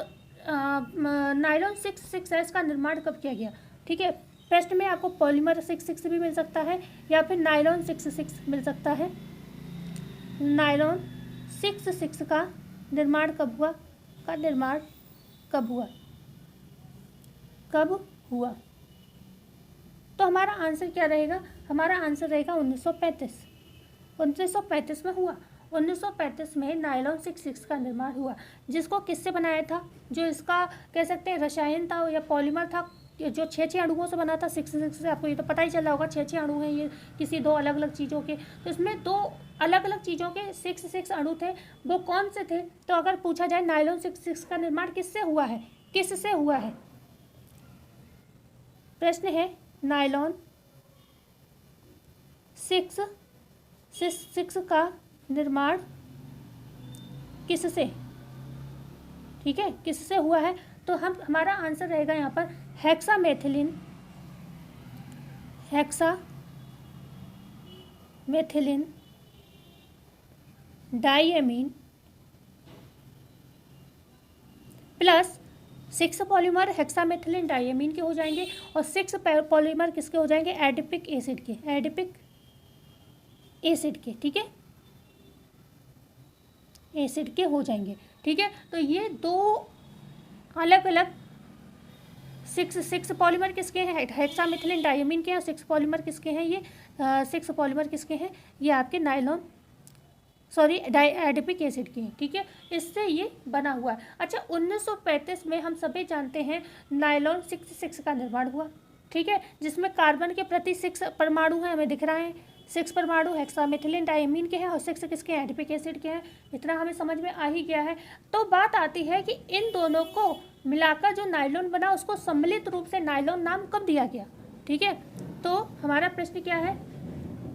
नायलॉन 6 है इसका निर्माण कब किया गया? ठीक है, प्रश्न में आपको पॉलीमर 6 भी मिल सकता है, या फिर नायलॉन 6 मिल सकता है। नायलॉन 6 का निर्माण कब हुआ? कब हुआ? तो हमारा आंसर क्या रहेगा? हमारा आंसर रहेगा 1935 में हुआ। 1935 में नायलॉन 6 का निर्माण हुआ, जिसको किससे बनाया था? जो इसका कह सकते हैं रसायन था या पॉलीमर था, जो 6 अणुओं से बना था। 6 से आपको ये तो पता ही चला होगा, 6 अणु हैं ये किसी 2 अलग अलग चीज़ों के, तो इसमें 2 अलग अलग चीज़ों के 6 अणु थे। वो कौन से थे? तो अगर पूछा जाए नायलॉन 6 का निर्माण किससे हुआ है? प्रश्न है, नायलॉन 6 का निर्माण किससे? ठीक है, किससे हुआ है? तो हमारा आंसर रहेगा यहाँ पर hexamethylene diamine plus 6 polymer hexamethylene diamine के हो जाएंगे और 6 पॉलीमर किसके हो जाएंगे? एडिपिक एसिड के, ठीक है, एसिड के हो जाएंगे, ठीक है। तो ये दो अलग अलग 6 पॉलीमर किसके हैं? हेक्सामेथिलीन डाइएमीन के हैं। 6 पॉलीमर किसके हैं? ये 6 पॉलीमर किसके हैं? ये आपके एडिपिक एसिड के हैं, ठीक है। इससे ये बना हुआ है। अच्छा, 1935 में हम सभी जानते हैं नायलॉन 6 का निर्माण हुआ, ठीक है, जिसमें कार्बन के प्रति 6 परमाणु हैं, हमें दिख रहा है 6 परमाणु हेक्सामेथिलीन डाइएमीन के हैं और 6 किसके हैं? एडिपिक एसिड के हैं। इतना हमें समझ में आ ही गया है। तो बात आती है कि इन दोनों को मिलाकर जो नायलॉन बना उसको सम्मिलित रूप से नायलॉन नाम कब दिया गया, ठीक है। तो हमारा प्रश्न क्या है?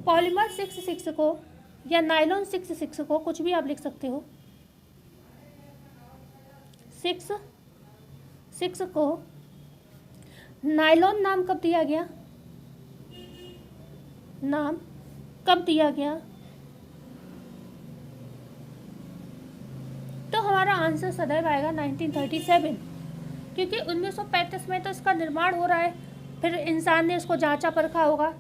पॉलीमर 6 को या नायलॉन 6 को, कुछ भी आप लिख सकते हो, 6 को नायलॉन नाम कब दिया गया? नाम कब दिया गया? तो हमारा आंसर सदैव आएगा 1937, क्योंकि 1935 में तो इसका निर्माण हो रहा है, फिर इंसान ने इसको जांचा परखा होगा,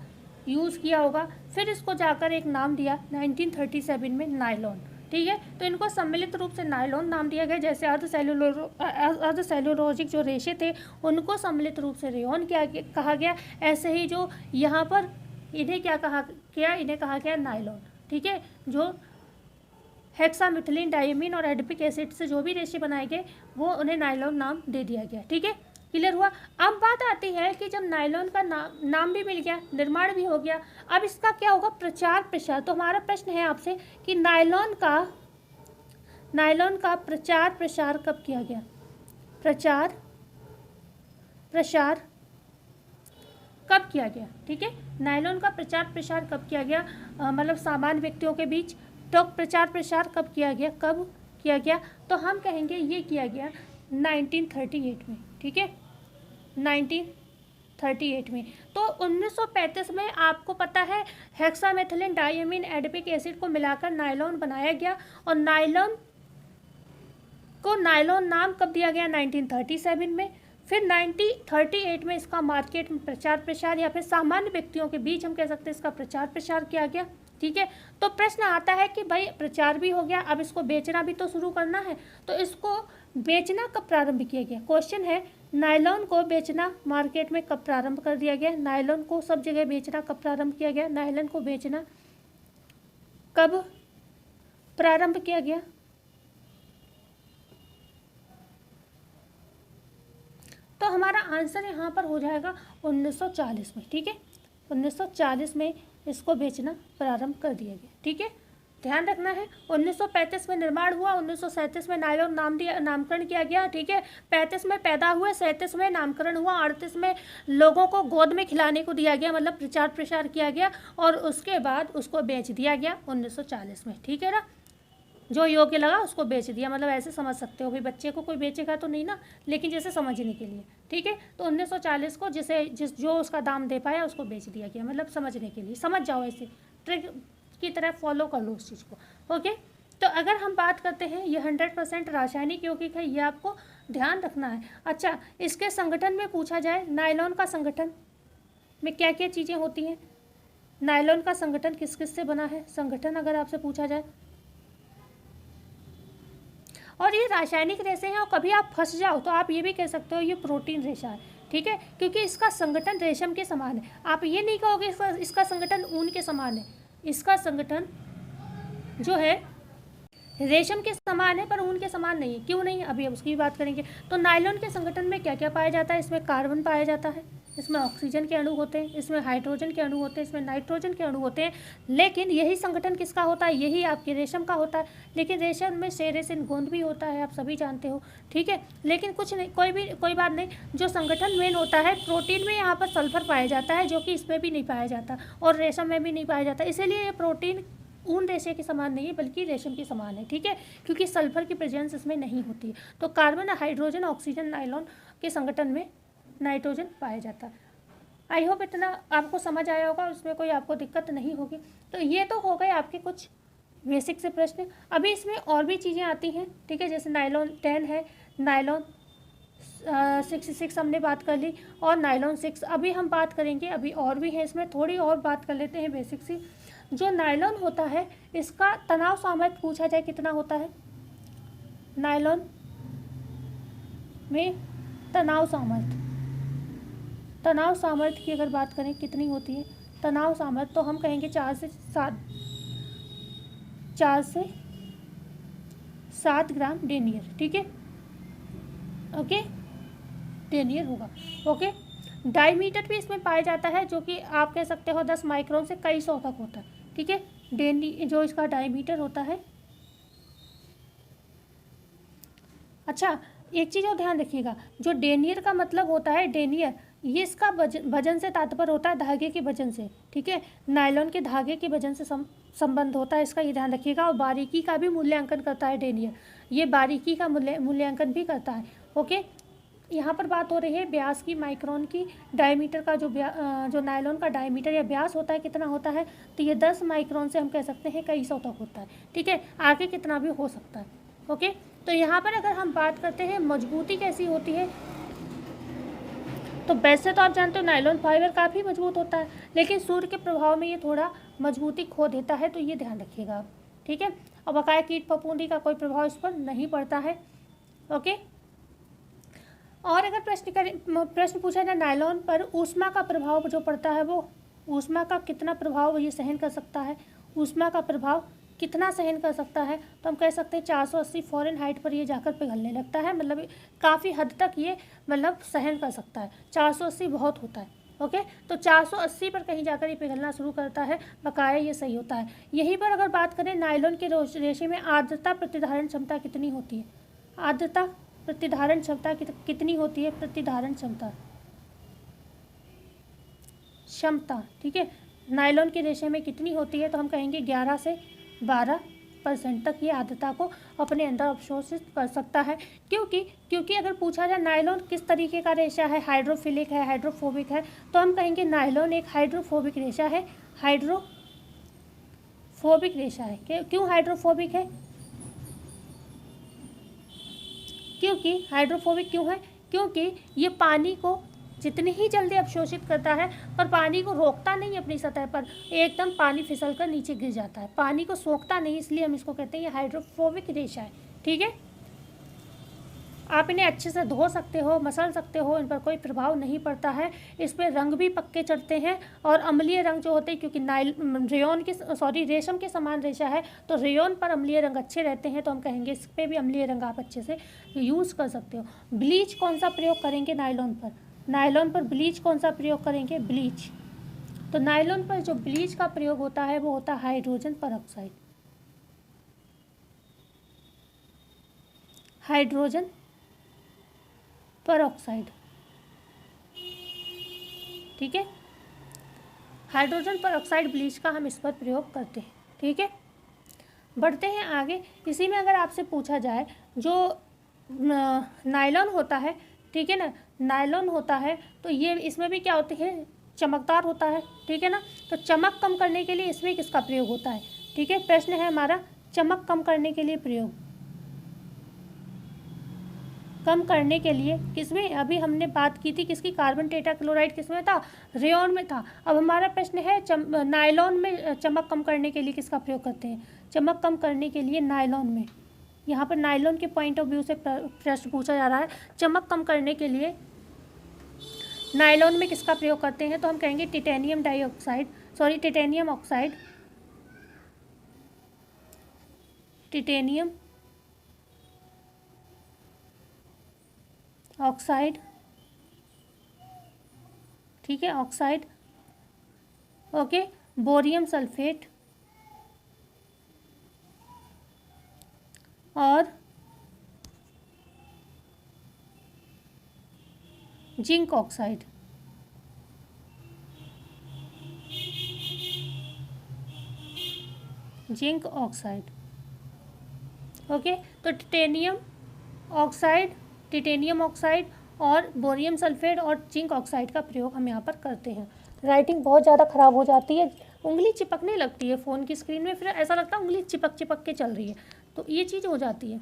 यूज़ किया होगा, फिर इसको जाकर एक नाम दिया 1937 में नायलॉन, ठीक है। तो इनको सम्मिलित रूप से नायलॉन नाम दिया गया। जैसे अर्धसेलुलोजिक जो रेशे थे उनको सम्मिलित रूप से रेयॉन कहा गया, ऐसे ही जो यहाँ पर इन्हें क्या कहा गया? इन्हें कहा गया नायलॉन, ठीक है। जो हेक्सामेथिलीन डाइएमीन और एडिपिक एसिड से जो भी रेशे बनाए गए वो उन्हें नायलॉन नाम दे दिया गया, ठीक है। क्लियर हुआ? अब बात आती है कि जब नायलॉन का नाम भी मिल गया, निर्माण भी हो गया, अब इसका क्या होगा? प्रचार प्रसार। तो हमारा प्रश्न है आपसे कि नायलॉन का प्रचार प्रसार कब किया गया? प्रचार प्रसार कब किया गया, ठीक है। नायलॉन का प्रचार प्रसार कब किया गया? मतलब सामान्य व्यक्तियों के बीच। तो प्रचार प्रसार कब किया गया? तो हम कहेंगे ये किया गया 1938 में, ठीक है, 1938 में। तो 1935 में आपको पता है हेक्सामेथिलीन डाइएमीन एडिपिक एसिड को मिलाकर नायलॉन बनाया गया और नायलॉन नाम कब दिया गया? 1937 में। फिर 1938 में इसका मार्केट में प्रचार प्रसार या फिर सामान्य व्यक्तियों के बीच हम कह सकते हैं इसका प्रचार प्रसार किया गया, ठीक है। तो प्रश्न आता है कि भाई प्रचार भी हो गया, अब इसको बेचना भी तो शुरू करना है, तो इसको बेचना कब प्रारंभ किया गया? क्वेश्चन है, नायलॉन को बेचना मार्केट में कब प्रारंभ कर दिया गया? नायलॉन को सब जगह बेचना कब प्रारंभ किया गया? नायलॉन को बेचना कब प्रारंभ किया गया? तो हमारा आंसर यहाँ पर हो जाएगा 1940 में, ठीक है। 1940 में इसको बेचना प्रारंभ कर दिया गया, ठीक है। ध्यान रखना है 1935 में निर्माण हुआ, 1937 में नायलॉन नामकरण किया गया, ठीक है। 35 में पैदा हुए, 37 में नामकरण हुआ, 38 में लोगों को गोद में खिलाने को दिया गया, मतलब प्रचार प्रसार किया गया और उसके बाद उसको बेच दिया गया 1940 में, ठीक है ना। जो योग्य लगा उसको बेच दिया, मतलब ऐसे समझ सकते हो, भाई बच्चे को कोई बेचेगा तो नहीं ना, लेकिन जैसे समझने के लिए, ठीक है। तो 1940 को जो उसका दाम दे पाया उसको बेच दिया गया, मतलब समझने के लिए, समझ जाओ, ऐसे ट्रिक की तरह फॉलो कर लो उस चीज़ को, ओके। तो अगर हम बात करते हैं ये 100% रासायनिक यौगिक है, ये आपको ध्यान रखना है। अच्छा, इसके संगठन में पूछा जाए, नायलॉन का संगठन में क्या क्या चीज़ें होती हैं? नायलॉन का संगठन किस किस से बना है? संगठन अगर आपसे पूछा जाए, और ये रासायनिक रेशे हैं और कभी आप फंस जाओ तो आप ये भी कह सकते हो ये प्रोटीन रेशा है, ठीक है, क्योंकि इसका संगठन रेशम के समान है। आप ये नहीं कहोगे इसका संगठन ऊन के समान है, इसका संगठन जो है रेशम के समान है पर ऊन के समान नहीं है। क्यों नहीं, अभी उसकी बात करेंगे। तो नायलॉन के संगठन में क्या क्या पाया जाता है? इसमें कार्बन पाया जाता है, इसमें ऑक्सीजन के अणु होते हैं, इसमें हाइड्रोजन के अणु होते हैं, इसमें नाइट्रोजन के अणु होते हैं। लेकिन यही संगठन किसका होता है? यही आपके रेशम का होता है। लेकिन रेशम में सेरेसिन गोंद भी होता है, आप सभी जानते हो, ठीक है। लेकिन कुछ नहीं, कोई बात नहीं, जो संगठन मेन होता है, प्रोटीन में यहाँ पर सल्फर पाया जाता है जो कि इसमें भी नहीं पाया जाता और रेशम में भी नहीं पाया जाता, इसीलिए ये प्रोटीन ऊन रेशे के समान नहीं है बल्कि रेशम के समान है, ठीक है, क्योंकि सल्फर की प्रेजेंस इसमें नहीं होती है। तो कार्बन, हाइड्रोजन, ऑक्सीजन, नायलॉन के संगठन में नाइट्रोजन पाया जाता है। आई होप इतना आपको समझ आया होगा, उसमें कोई आपको दिक्कत नहीं होगी। तो ये तो हो गए आपके कुछ बेसिक से प्रश्न। अभी इसमें और भी चीज़ें आती हैं, ठीक है, जैसे नायलॉन 10 है, नायलॉन 6 हमने बात कर ली, और नायलॉन 6 अभी हम बात करेंगे। अभी और भी है इसमें, थोड़ी और बात कर लेते हैं बेसिक सी। जो नायलॉन होता है इसका तनाव सामर्थ्य पूछा जाए कितना होता है, नायलॉन में तनाव सामर्थ्य की अगर बात करें कितनी होती है तनाव सामर्थ्य, तो हम कहेंगे 4 से 7 ग्राम डेनियर, ठीक है, ओके, डेनियर होगा, ओके। डायमीटर भी इसमें पाया जाता है, जो कि आप कह सकते हो 10 माइक्रोन से कई सौ तक होता है, ठीक है, जो इसका डायमीटर होता है। अच्छा, एक चीज़ और ध्यान रखिएगा, जो डेनियर का मतलब होता है, डेनियर ये इसका वजन से तात्पर्य होता है धागे के वजन से, ठीक है, नायलॉन के धागे के वजन से संबंध होता है, इसका ये ध्यान रखिएगा। और बारीकी का भी मूल्यांकन करता है डेनियर, ये बारीकी का मूल्यांकन भी करता है, ओके। यहाँ पर बात हो रही है व्यास की, माइक्रोन की, डायमीटर का जो नायलॉन का डायमीटर या व्यास होता है कितना होता है, तो ये 10 माइक्रोन से हम कह सकते हैं कई सौ तक होता है, ठीक है, आगे कितना भी हो सकता है, ओके। तो यहाँ पर अगर हम बात करते हैं मजबूती कैसी होती है, तो वैसे तो आप जानते हो नायलॉन फाइबर काफ़ी मजबूत होता है, लेकिन सूर्य के प्रभाव में ये थोड़ा मजबूती खो देता है, तो ये ध्यान रखिएगा आप, ठीक है। और बकाया कीट फफूंदी का कोई प्रभाव इस पर नहीं पड़ता है, ओके। और अगर प्रश्न पूछा जाए नायलॉन पर ऊष्मा का प्रभाव जो पड़ता है, वो ऊष्मा का कितना प्रभाव ये सहन कर सकता है, ऊष्मा का प्रभाव कितना सहन कर सकता है, तो हम कह सकते हैं 480 फ़ारेनहाइट पर ये जाकर पिघलने लगता है, मतलब काफ़ी हद तक ये मतलब सहन कर सकता है। 480 बहुत होता है, ओके, तो 480 पर कहीं जाकर ये पिघलना शुरू करता है, बकाया ये सही होता है। यहीं पर अगर बात करें नायलॉन के रेशे में आर्द्रता प्रतिधारण क्षमता कितनी होती है, आर्द्रता प्रतिधारण क्षमता कितनी होती है, प्रतिधारण क्षमता, ठीक है, नायलॉन के रेशे में कितनी होती है, तो हम कहेंगे 11 से 12% तक ये आर्द्रता को अपने अंदर अवशोषित कर सकता है। क्योंकि अगर पूछा जाए नायलॉन किस तरीके का रेशा है, हाइड्रोफिलिक है, हाइड्रोफोबिक है, तो हम कहेंगे नायलॉन एक हाइड्रोफोबिक रेशा है, हाइड्रोफोबिक रेशा है। क्यों हाइड्रोफोबिक है, क्योंकि हाइड्रोफोबिक क्यों है, क्योंकि ये पानी को जितनी ही जल्दी अवशोषित करता है, पर पानी को रोकता नहीं अपनी सतह पर, एकदम पानी फिसल कर नीचे गिर जाता है, पानी को सोखता नहीं, इसलिए हम इसको कहते हैं ये हाइड्रोफोबिक रेशा है, ठीक है। आप इन्हें अच्छे से धो सकते हो, मसल सकते हो, इन पर कोई प्रभाव नहीं पड़ता है, इस पर रंग भी पक्के चढ़ते हैं, और अम्लीय रंग जो होते हैं, क्योंकि रेशम के समान रेशा है, तो रेयॉन पर अम्लीय रंग अच्छे रहते हैं, तो हम कहेंगे इस पर भी अम्लीय रंग आप अच्छे से यूज़ कर सकते हो। ब्लीच कौन सा प्रयोग करेंगे नायलॉन पर, नायलॉन पर ब्लीच कौन सा प्रयोग करेंगे, ब्लीच, तो नायलॉन पर जो ब्लीच का प्रयोग होता है वो होता है हाइड्रोजन परऑक्साइड, हाइड्रोजन परऑक्साइड, ठीक है, हाइड्रोजन परऑक्साइड ब्लीच का हम इस पर प्रयोग करते हैं, ठीक है। बढ़ते हैं आगे। इसी में अगर आपसे पूछा जाए जो नायलॉन होता है, ठीक है ना, नायलॉन होता है, तो ये इसमें भी क्या होती है, चमकदार होता है, ठीक है ना, तो चमक कम करने के लिए इसमें किसका प्रयोग होता है, ठीक है, प्रश्न है हमारा चमक कम करने के लिए प्रयोग, कम करने के लिए किसमें, अभी हमने बात की थी किसकी, कार्बन टेट्राक्लोराइड किसमें था, रेयॉन में था। अब हमारा प्रश्न है नायलॉन में चमक कम करने के लिए किसका प्रयोग करते हैं, चमक कम करने के लिए नायलॉन में, यहाँ पर नायलॉन के पॉइंट ऑफ व्यू से प्रश्न पूछा जा रहा है, चमक कम करने के लिए नायलॉन में किसका प्रयोग करते हैं, तो हम कहेंगे टिटेनियम ऑक्साइड, टिटेनियम ऑक्साइड, ठीक है, ऑक्साइड, ओके, बोरियम सल्फेट और zinc oxide, zinc oxide. Okay, तो टिटेनियम ऑक्साइड और बोरियम सल्फेट और जिंक ऑक्साइड का प्रयोग हम यहाँ पर करते हैं। राइटिंग बहुत ज़्यादा ख़राब हो जाती है, उंगली चिपकने लगती है फ़ोन की स्क्रीन में, फिर ऐसा लगता है उंगली चिपक चिपक के चल रही है, तो ये चीज़ हो जाती है,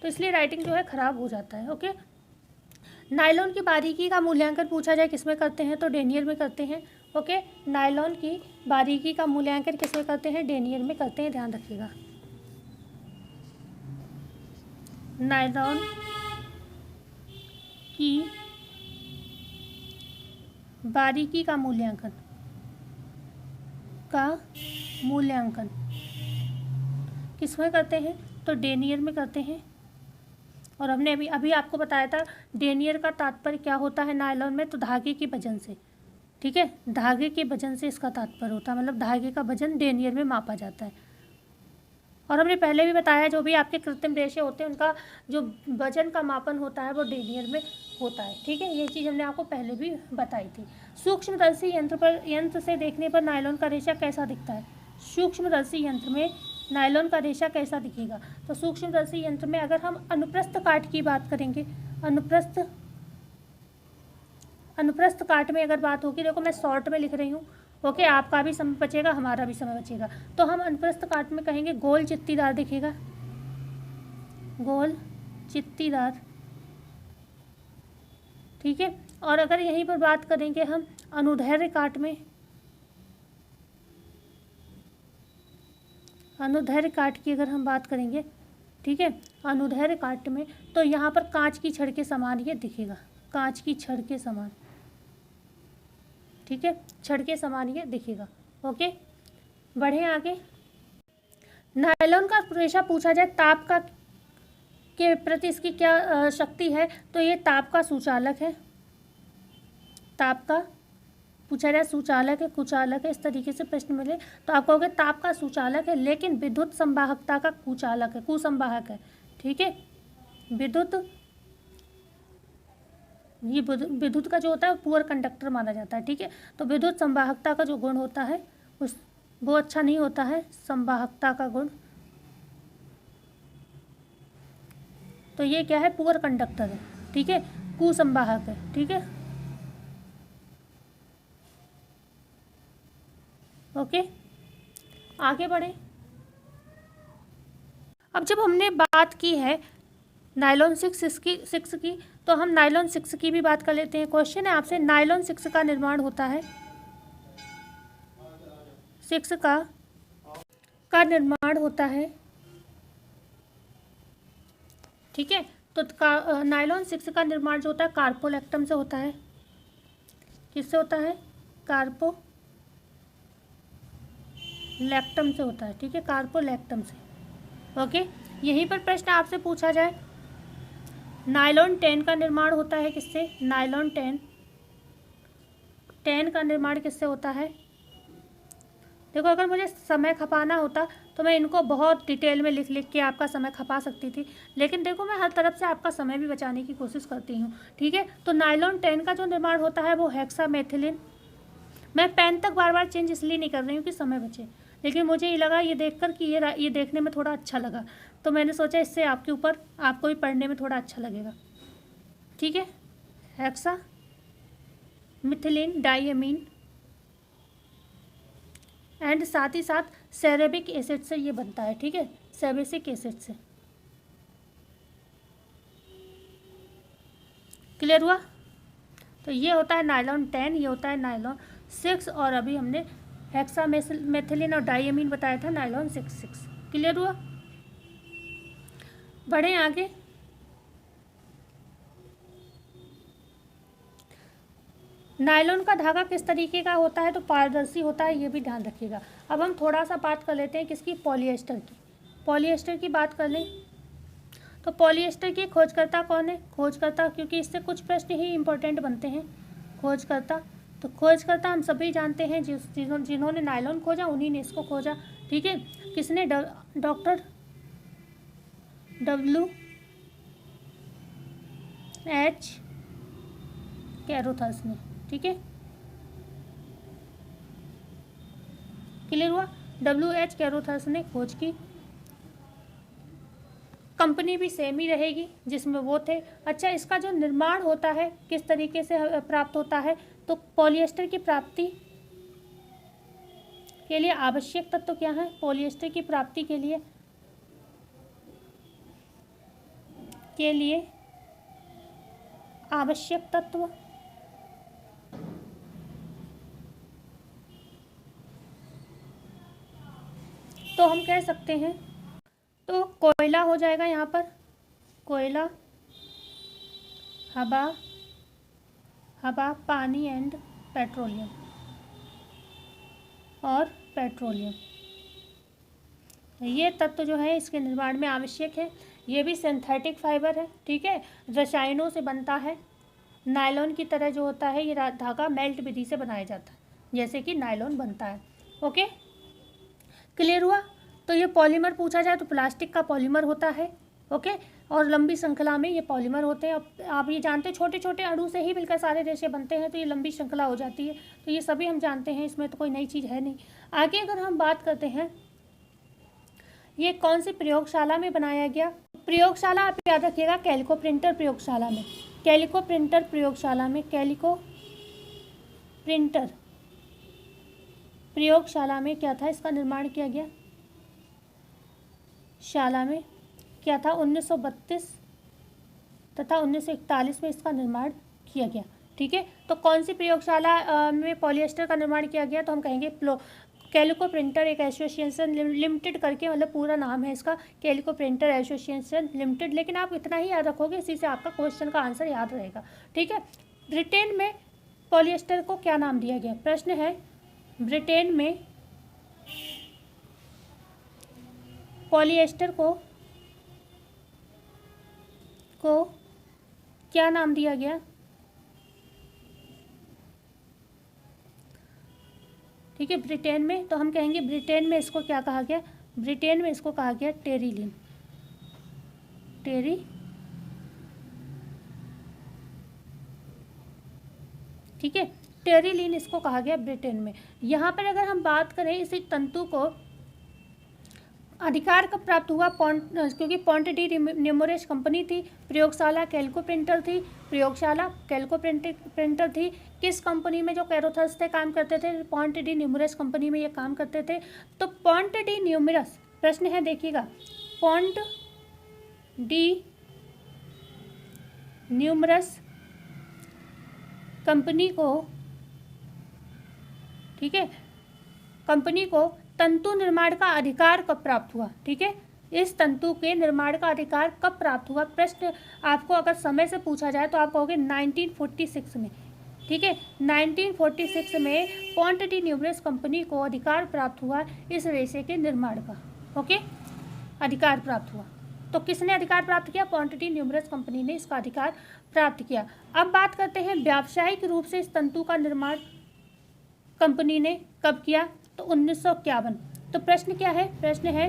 तो इसलिए राइटिंग जो है ख़राब हो जाता है। ओके, नायलॉन की बारीकी का मूल्यांकन पूछा जाए किस में करते हैं, तो डेनियर में करते हैं। ओके, नायलॉन की बारीकी का मूल्यांकन किस में करते हैं, डेनियर में करते हैं, ध्यान रखिएगा। नायलॉन की बारीकी का मूल्यांकन किस में करते हैं, तो डेनियर में करते हैं। और हमने अभी आपको बताया था डेनियर का तात्पर्य क्या होता है नायलॉन में, तो धागे की वजन से, ठीक है, धागे के वजन से इसका तात्पर्य होता है, मतलब धागे का वजन डेनियर में मापा जाता है। और हमने पहले भी बताया जो भी आपके कृत्रिम रेशे होते हैं उनका जो वजन का मापन होता है वो डेनियर में होता है, ठीक है, ये चीज़ हमने आपको पहले भी बताई थी। सूक्ष्मदर्शी यंत्र से देखने पर नायलॉन का रेशा कैसा दिखता है, सूक्ष्मदर्शी यंत्र में नायलॉन का रेशा कैसा दिखेगा, तो सूक्ष्मदर्शी यंत्र में अगर हम अनुप्रस्थ काट की बात करेंगे, अनुप्रस्थ काट में अगर बात होगी, देखो मैं शॉर्ट में लिख रही हूँ, ओके, आपका भी समय बचेगा, हमारा भी समय बचेगा, तो हम अनुप्रस्थ काट में कहेंगे गोल चित्तीदार दिखेगा, गोल चित्तीदार, ठीक है। और अगर यहीं पर बात करेंगे हम अनुदैर्घ्य काट में, अनुदैर्घ्य काट की अगर हम बात करेंगे, ठीक है, अनुदैर्घ्य काट में, तो यहाँ पर कांच की छड़ के समान ये दिखेगा, कांच की छड़ के समान, ठीक है, छड़ के समान ये दिखेगा। ओके, बढ़े आगे। नायलॉन का रेशा पूछा जाए ताप का के प्रति इसकी क्या शक्ति है, तो ये ताप का सूचालक है, ताप का पूछा जाए सूचालक है, कुचालक है, इस तरीके से प्रश्न मिले तो आप कहोगे ताप का सूचालक है, लेकिन विद्युत संवाहकता का कुचालक है, कुसंवाहक है, ठीक है। विद्युत का जो होता है पुअर कंडक्टर माना जाता है, ठीक है, तो विद्युत संवाहकता का जो गुण होता है वो अच्छा नहीं होता है, संवाहकता का गुण, तो ये क्या है, पुअर कंडक्टर है, ठीक है, कुसंवाहक है, ठीक है। ओके, आगे बढ़े। अब जब हमने बात की है नायलॉन 6 की, तो हम नायलॉन 6 की भी बात कर लेते हैं। क्वेश्चन है आपसे, नायलॉन 6 का निर्माण होता है, 6 का निर्माण होता है, ठीक है, तो नायलॉन 6 का निर्माण जो होता है कार्पोलैक्टम से होता है, किससे होता है, कार्पोलैक्टम से होता है, ठीक है, कार्पोलैक्टम से। ओके, यहीं पर प्रश्न आपसे पूछा जाए नायलॉन 10 का निर्माण होता है किससे, नायलॉन 10 का निर्माण किससे होता है। देखो अगर मुझे समय खपाना होता तो मैं इनको बहुत डिटेल में लिख लिख के आपका समय खपा सकती थी, लेकिन देखो मैं हर तरफ से आपका समय भी बचाने की कोशिश करती हूँ, ठीक है। तो नायलॉन 10 का जो निर्माण होता है वो हेक्सामेथिलीन, मैं पेन तक बार बार चेंज इसलिए नहीं कर रही हूँ कि समय बचे, लेकिन मुझे ये लगा ये देखकर कि ये देखने में थोड़ा अच्छा लगा, तो मैंने सोचा इससे आपके ऊपर आपको भी पढ़ने में थोड़ा अच्छा लगेगा, ठीक है। हेक्सामेथिलीन डाइएमीन एंड साथ ही साथ सेरेबिक एसिड से ये बनता है, ठीक है, सेरेबिक एसिड से। क्लियर हुआ। तो ये होता है नायलॉन 10, ये होता है नायलॉन 6, और अभी हमने हेक्सामेथिलीन और डाइएमीन बताया था नायलॉन 6। क्लियर हुआ। बढ़े आगे। नायलॉन का धागा किस तरीके का होता है, तो पारदर्शी होता है, ये भी ध्यान रखिएगा। अब हम थोड़ा सा बात कर लेते हैं किसकी, पॉलिएस्टर की। पॉलिएस्टर की बात कर लें तो पॉलिएस्टर की खोजकर्ता कौन है, खोजकर्ता, क्योंकि इससे कुछ प्रश्न ही इंपॉर्टेंट बनते हैं। खोजकर्ता, तो खोजकर्ता हम सभी जानते हैं, जिन्होंने नायलॉन खोजा उन्हीं ने इसको खोजा, ठीक है। किसने, डॉक्टर W.H. कैरोथस ने, ठीक है। क्लियर हुआ। WH कैरोथर्स ने खोज की। कंपनी भी सेम ही रहेगी जिसमें वो थे। अच्छा, इसका जो निर्माण होता है किस तरीके से प्राप्त होता है, तो पॉलिएस्टर की प्राप्ति के लिए आवश्यक तत्व क्या है? पॉलिएस्टर की प्राप्ति के लिए आवश्यक तत्व तो हम कह सकते हैं, तो कोयला हो जाएगा यहाँ पर, कोयला, हवा, पानी एंड पेट्रोलियम, और पेट्रोलियम, ये तत्व जो है इसके निर्माण में आवश्यक है। ये भी सिंथेटिक फाइबर है, ठीक है, रसायनों से बनता है। नायलॉन की तरह जो होता है ये धागा मेल्ट विधि से बनाया जाता है, जैसे कि नायलॉन बनता है। ओके, क्लियर हुआ? तो ये पॉलीमर पूछा जाए तो प्लास्टिक का पॉलीमर होता है। ओके, और लंबी श्रृंखला में ये पॉलीमर होते हैं। अब आप ये जानते हैं छोटे छोटे अणु से ही मिलकर सारे रेशे बनते हैं, तो ये लंबी श्रृंखला हो जाती है। तो ये सभी हम जानते हैं, इसमें तो कोई नई चीज़ है नहीं। आगे अगर हम बात करते हैं, ये कौन सी प्रयोगशाला में बनाया गया? प्रयोगशाला आप याद रखिएगा, कैलिको प्रिंटर प्रयोगशाला में, कैलिको प्रिंटर प्रयोगशाला में, कैलिको प्रिंटर प्रयोगशाला में क्या था, इसका निर्माण किया गया? शाला में क्या था? 1932 तथा 1941 में इसका निर्माण किया गया। ठीक है, तो कौन सी प्रयोगशाला में पॉलिएस्टर का निर्माण किया गया? तो हम कहेंगे कैलिको प्रिंटर एक एसोसिएशन लिमिटेड करके, मतलब पूरा नाम है इसका कैलिको प्रिंटर एसोसिएशन लिमिटेड। लेकिन आप इतना ही याद रखोगे, इसी से आपका क्वेश्चन का आंसर याद रहेगा। ठीक है, ब्रिटेन में पॉलिएस्टर को क्या नाम दिया गया? प्रश्न है, ब्रिटेन में पॉलिएस्टर को क्या नाम दिया गया? ठीक है, ब्रिटेन में, तो हम कहेंगे ब्रिटेन में इसको क्या कहा गया? ब्रिटेन में इसको कहा गया टेरिलिन, ठीक है, टेरिलिन इसको कहा गया ब्रिटेन में। यहाँ पर अगर हम बात करें, इसी तंतु को अधिकार कब प्राप्त हुआ? क्योंकि पॉन्ट डी न्यूमोरस कंपनी थी, प्रयोगशाला कैलिको प्रिंटर थी, प्रयोगशाला कैलिको प्रिंटर थी। किस कंपनी में जो कैरोथर्स थे काम करते थे? पॉन्ट डी न्यूमोरस कंपनी में ये काम करते थे। तो पॉन्ट डी न्यूमोरस, प्रश्न है देखिएगा, पॉन्ट डी न्यूमोरस कंपनी को, ठीक है, कंपनी को तंतु निर्माण का अधिकार कब प्राप्त हुआ? ठीक है, इस तंतु के निर्माण का अधिकार कब प्राप्त हुआ? प्रश्न आपको अगर समय से पूछा जाए तो आप कहोगे 1946 में। ठीक है, 1946 में पॉन्ट डी न्यूमोरस कंपनी को अधिकार प्राप्त हुआ इस रेशे के निर्माण का। ओके, अधिकार प्राप्त हुआ। तो किसने अधिकार प्राप्त किया? पॉन्ट डी न्यूमोरस कंपनी ने इसका अधिकार प्राप्त किया। अब बात करते हैं व्यावसायिक रूप से इस तंतु का निर्माण कंपनी ने कब किया? तो 1951। तो प्रश्न क्या है? प्रश्न है,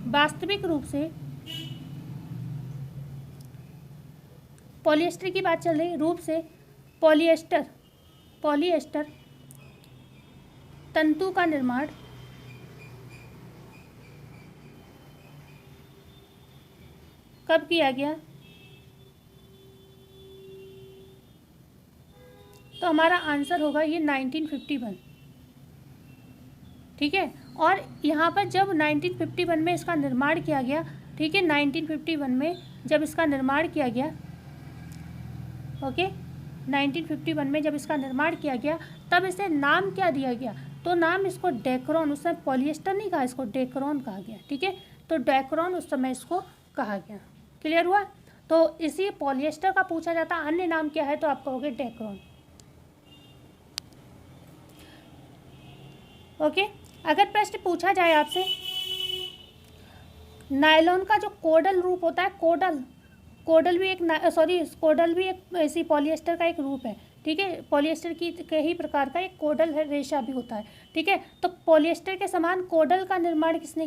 वास्तविक रूप से पॉलिएस्टर की बात चल रही, रूप से पॉलिएस्टर तंतु का निर्माण कब किया गया? तो हमारा आंसर होगा ये 1951। ठीक है, और यहाँ पर जब 1951 में इसका निर्माण किया गया, ठीक है, 1951 में जब इसका निर्माण किया गया, ओके, 1951 में जब इसका निर्माण किया गया, तब इसे नाम क्या दिया गया? तो नाम इसको डेक्रोन, उस समय पॉलिएस्टर नहीं कहा, इसको डेक्रोन कहा गया। ठीक है, तो डेक्रोन उस समय इसको कहा गया। क्लियर हुआ? तो इसी पॉलिएस्टर का पूछा जाता अन्य नाम क्या है, तो आप कहोगे डेक्रोन। ओके, अगर प्रश्न पूछा जाए आपसे, नायलॉन का जो कोडल रूप होता है, कोडल भी एक ऐसी पॉलिएस्टर का एक रूप है। ठीक है, पॉलिएस्टर की कई ही प्रकार का एक कोडल है, रेशा भी होता है। ठीक है, तो पॉलिएस्टर के समान कोडल का निर्माण किसने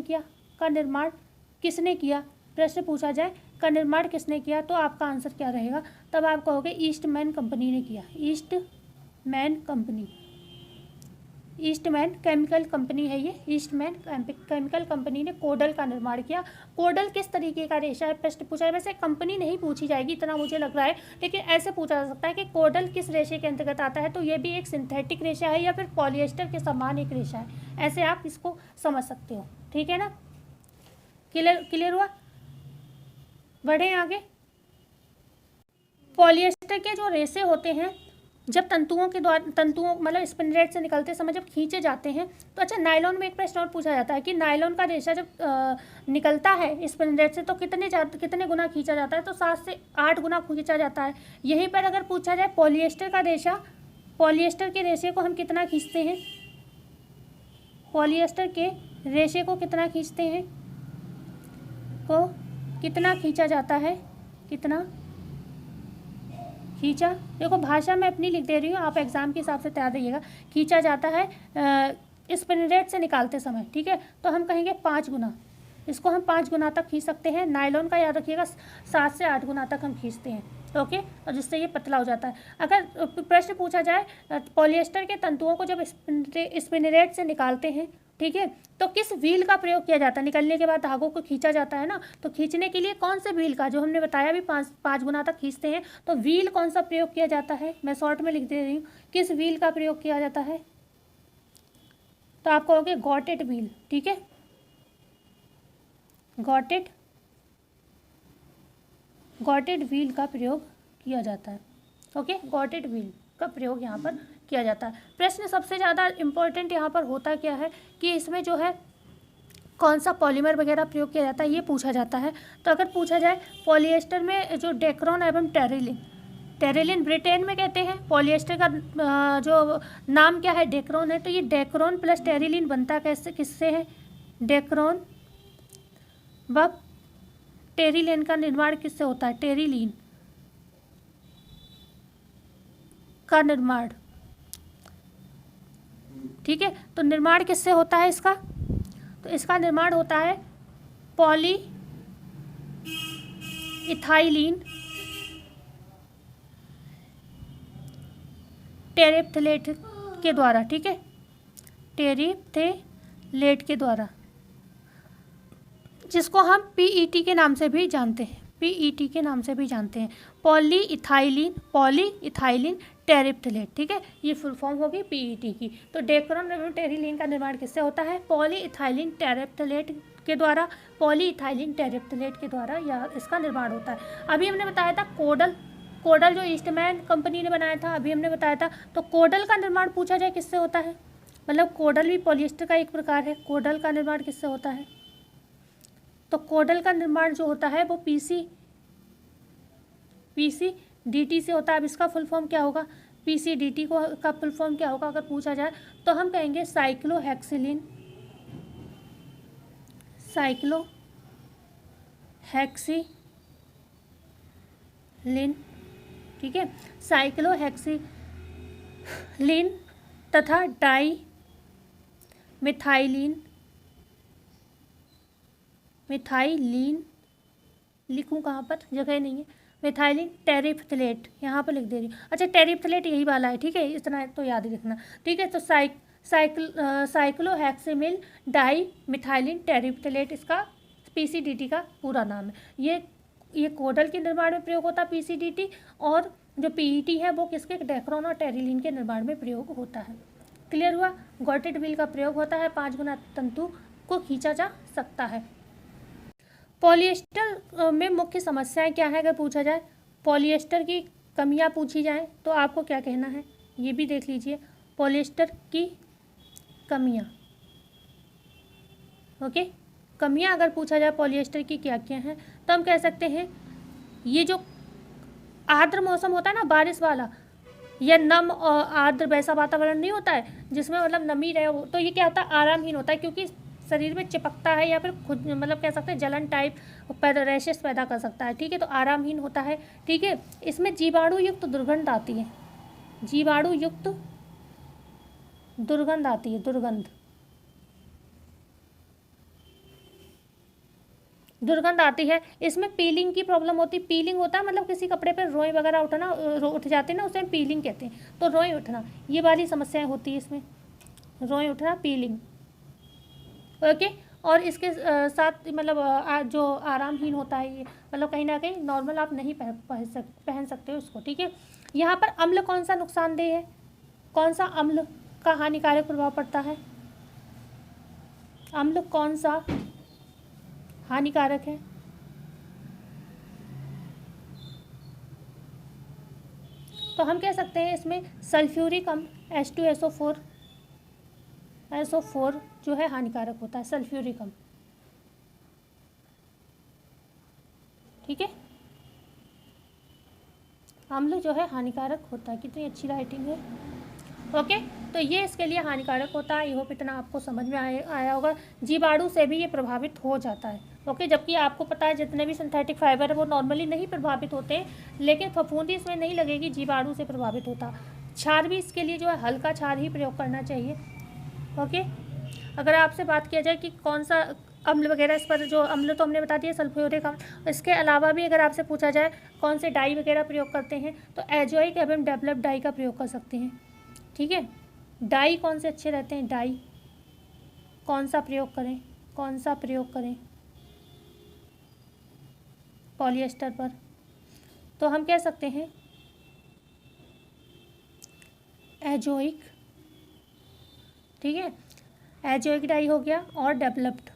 किया? प्रश्न पूछा जाए का निर्माण किसने किया, तो आपका आंसर क्या रहेगा? तब आप कहोगे ईस्टमैन कंपनी ने किया, Eastman company. Eastman chemical company है ये, ईस्टमैन केमिकल कंपनी ने कोडल का निर्माण किया। कोडल किस तरीके का रेशा है, प्रश्न पूछा है। वैसे कंपनी नहीं पूछी जाएगी इतना मुझे लग रहा है, लेकिन ऐसे पूछा जा सकता है कि कोडल किस रेशे के अंतर्गत आता है, तो ये भी एक सिंथेटिक रेशा है या फिर पॉलिएस्टर के समान एक रेशा है, ऐसे आप इसको समझ सकते हो। ठीक है ना, क्लियर हुआ। बढ़े आगे। पॉलिएस्टर के जो रेशे होते हैं जब तंतुओं मतलब स्पिंडल से निकलते समय जब खींचे जाते हैं तो अच्छा, नायलॉन में एक प्रश्न और पूछा जाता है कि नायलॉन का रेशा जब निकलता है स्पिंडल से तो कितने गुना खींचा जाता है, तो 7 से 8 गुना खींचा जाता है। यहीं पर अगर पूछा जाए पॉलिएस्टर का रेशा, पॉलिएस्टर के रेशे को हम कितना खींचते हैं, पॉलिएस्टर के रेशे को कितना खींचते हैं, को कितना खींचा जाता है, कितना खींचा, देखो भाषा मैं अपनी लिख दे रही हूँ, आप एग्जाम के हिसाब से तैयार रहिएगा। खींचा जाता है स्पिंडल से निकालते समय, ठीक है, तो हम कहेंगे 5 गुना, इसको हम 5 गुना तक खींच सकते हैं। नायलॉन का याद रखिएगा 7 से 8 गुना तक हम खींचते हैं, ओके, और जिससे ये पतला हो जाता है। अगर प्रश्न पूछा जाए पॉलिएस्टर के तंतुओं को जब स्पिंडल से निकालते हैं, ठीक है, तो किस व्हील का प्रयोग किया जाता है, निकलने के बाद धागों को खींचा जाता है ना, तो खींचने के लिए कौन से व्हील का, जो हमने बताया भी 5 गुना तक खींचते हैं, तो व्हील कौन सा प्रयोग किया जाता है, मैं शॉर्ट में लिख दे रही हूँ, किस व्हील का प्रयोग किया जाता है, तो आप कहोगे गॉटेड व्हील, ठीक है, गॉटेड व्हील का प्रयोग किया जाता है, ओके, गॉटेड व्हील का प्रयोग यहाँ पर किया जाता है। प्रश्न सबसे ज़्यादा इम्पोर्टेंट यहाँ पर होता क्या है कि इसमें जो है कौन सा पॉलीमर वगैरह प्रयोग किया जाता है, ये पूछा जाता है। तो अगर पूछा जाए पॉलिएस्टर में जो डेक्रोन एवं टेरिलिन ब्रिटेन में कहते हैं, पॉलिएस्टर का जो नाम क्या है, डेक्रोन है, तो ये डेक्रोन प्लस टेरिलिन बनता कैसे, किससे है, डेक्रोन व टेरिलिन का निर्माण किससे होता है, टेरिलिन का निर्माण, ठीक है, तो निर्माण किससे होता है इसका, तो इसका निर्माण होता है पॉली इथाइलिन टेरेप्थलेट के द्वारा, ठीक है, टेरेप्थलेट के द्वारा, जिसको हम पीईटी के नाम से भी जानते हैं, पीईटी के नाम से भी जानते हैं, पॉली इथाइलिन टेरेप्थलेट, ठीक है, ये फुल फॉर्म होगी पीईटी की। तो डेक्रोन एवं टेरिलिन का निर्माण किससे होता है, पॉली इथाइलिन टेरेप्थलेट के द्वारा, पॉली इथाइलिन टेरेप्थलेट के द्वारा या इसका निर्माण होता है। अभी हमने बताया था कोडल जो ईस्टमैन कंपनी ने बनाया था, अभी हमने बताया था। तो कोडल का निर्माण पूछा जाए किससे होता है, मतलब कोडल भी पॉलिएस्टर का एक प्रकार है, कोडल का निर्माण किससे होता है, तो कोडल का निर्माण जो होता है वो पीसीडीटी से होता है। अब इसका फुल फॉर्म क्या होगा, पीसीडीटी को का फुल फॉर्म क्या होगा अगर पूछा जाए, तो हम कहेंगे साइक्लोहेक्सिलिन, ठीक है, साइक्लोहेक्सिलिन तथा डाई मिथाइलिन लिखूं कहाँ पर, जगह नहीं है, मिथाइलिन टेरिप्थलेट यहाँ पर लिख दे रही हूँ। अच्छा, टेरिप्थलेट यही वाला है, ठीक है, इतना तो याद ही रखना, ठीक है। तो साइक्लोहेक्सिमिल डाई मिथाइलिन टेरिप्थलेट इसका पीसीडीटी का पूरा नाम है। ये कोडल के निर्माण में प्रयोग होता है पीसीडीटी, और जो पीईटी है वो किसके, डेक्रोन और टेरिलिन के निर्माण में प्रयोग होता है। क्लियर हुआ। गॉटेड व्हील का प्रयोग होता है, 5 गुना तंतु को खींचा जा सकता है। पॉलिएस्टर में मुख्य समस्याएं क्या है अगर पूछा जाए, पॉलिएस्टर की कमियां पूछी जाए तो आपको क्या कहना है, ये भी देख लीजिए, पॉलिएस्टर की कमियां, ओके, कमियां अगर पूछा जाए पॉलिएस्टर की क्या क्या हैं, तो हम कह सकते हैं ये जो आर्द्र मौसम होता है ना, बारिश वाला, या नम और आर्द्र वैसा वातावरण नहीं होता है जिसमें मतलब नमी रहे, तो ये क्या होता है, आरामहीन होता है, क्योंकि शरीर में चिपकता है या फिर खुद मतलब कह सकते हैं जलन टाइप रैशेस पैदा कर सकता है, ठीक है, तो आरामहीन होता है, ठीक है। इसमें जीवाणु युक्त दुर्गंध आती है, जीवाणु युक्त दुर्गंध आती है, दुर्गंध आती है। इसमें पीलिंग की प्रॉब्लम होती है, पीलिंग होता है मतलब किसी कपड़े पर रोए वगैरह उठना, उठ जाते हैं ना, उसे हम पीलिंग कहते हैं, तो रोए उठना, ये वाली समस्याएं होती है इसमें, रोएं उठना पीलिंग। ओके, और इसके साथ मतलब जो आरामहीन होता है ये, मतलब कहीं ना कहीं नॉर्मल आप नहीं पहन सकते हो उसको, ठीक है। यहाँ पर अम्ल कौन सा नुकसानदेह है, कौन सा अम्ल का हानिकारक प्रभाव पड़ता है, अम्ल कौन सा हानिकारक है? तो हम कह सकते हैं इसमें सल्फ्यूरिक अम्ल H2SO4 SO4 जो है हानिकारक होता है, सल्फ्यूरिक अम्ल, ठीक है। अम्ल जो है हानिकारक होता है। कितनी अच्छी राइटिंग है। ओके, तो ये इसके लिए हानिकारक होता है। आई होप इतना आपको समझ में आया होगा। जीवाणु से भी ये प्रभावित हो जाता है। ओके, जबकि आपको पता है जितने भी सिंथेटिक फाइबर है वो नॉर्मली नहीं प्रभावित होते हैं, लेकिन फफूंदी इसमें नहीं लगेगी, जीवाणु से प्रभावित होता। क्षार भी इसके लिए जो है हल्का क्षार ही प्रयोग करना चाहिए। ओके, अगर आपसे बात किया जाए कि कौन सा अम्ल वगैरह, इस पर जो अम्ल तो हमने बता दिया सल्फ्यूरिक अम्ल, इसके अलावा भी अगर आपसे पूछा जाए कौन से डाई वगैरह प्रयोग करते हैं, तो एजोइक एवं डेवलप डाई का प्रयोग कर सकते हैं, ठीक है। डाई कौन से अच्छे रहते हैं, डाई कौन सा प्रयोग करें, कौन सा प्रयोग करें पॉलिएस्टर पर, तो हम कह सकते हैं एजोइक, ठीक है। एजोइक डाई हो गया और डेवलप्ड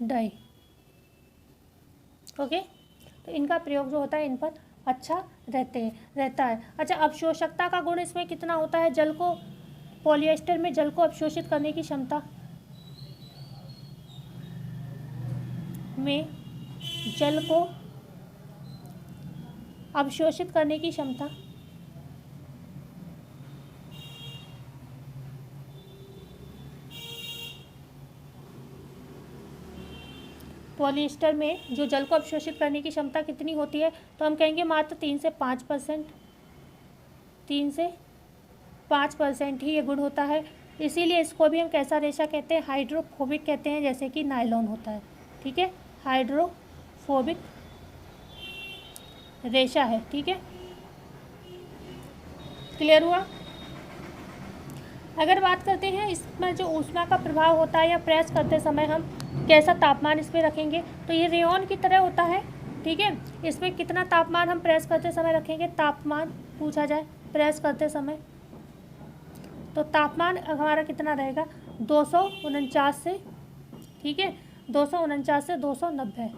डाई। ओके, तो इनका प्रयोग जो होता है इन पर अच्छा रहता है। अच्छा, अवशोषकता का गुण इसमें कितना होता है, जल को, पॉलिएस्टर में जल को अवशोषित करने की क्षमता में, जल को अवशोषित करने की क्षमता पॉलिएस्टर में जो जल को अवशोषित करने की क्षमता कितनी होती है, तो हम कहेंगे मात्र 3 से 5%, 3 से 5% ही ये गुण होता है। इसीलिए इसको भी हम कैसा रेशा कहते हैं, हाइड्रोफोबिक कहते हैं, जैसे कि नायलॉन होता है, ठीक है। हाइड्रोफोबिक रेशा है, ठीक है। क्लियर हुआ। अगर बात करते हैं इसमें जो ऊष्मा का प्रभाव होता है या प्रेस करते समय हम कैसा तापमान इस पर रखेंगे, तो ये रेयॉन की तरह होता है, ठीक है। इसमें कितना तापमान हम प्रेस करते समय रखेंगे, तापमान पूछा जाए प्रेस करते समय, तो तापमान हमारा कितना रहेगा, 249 से, ठीक है, 249 से 290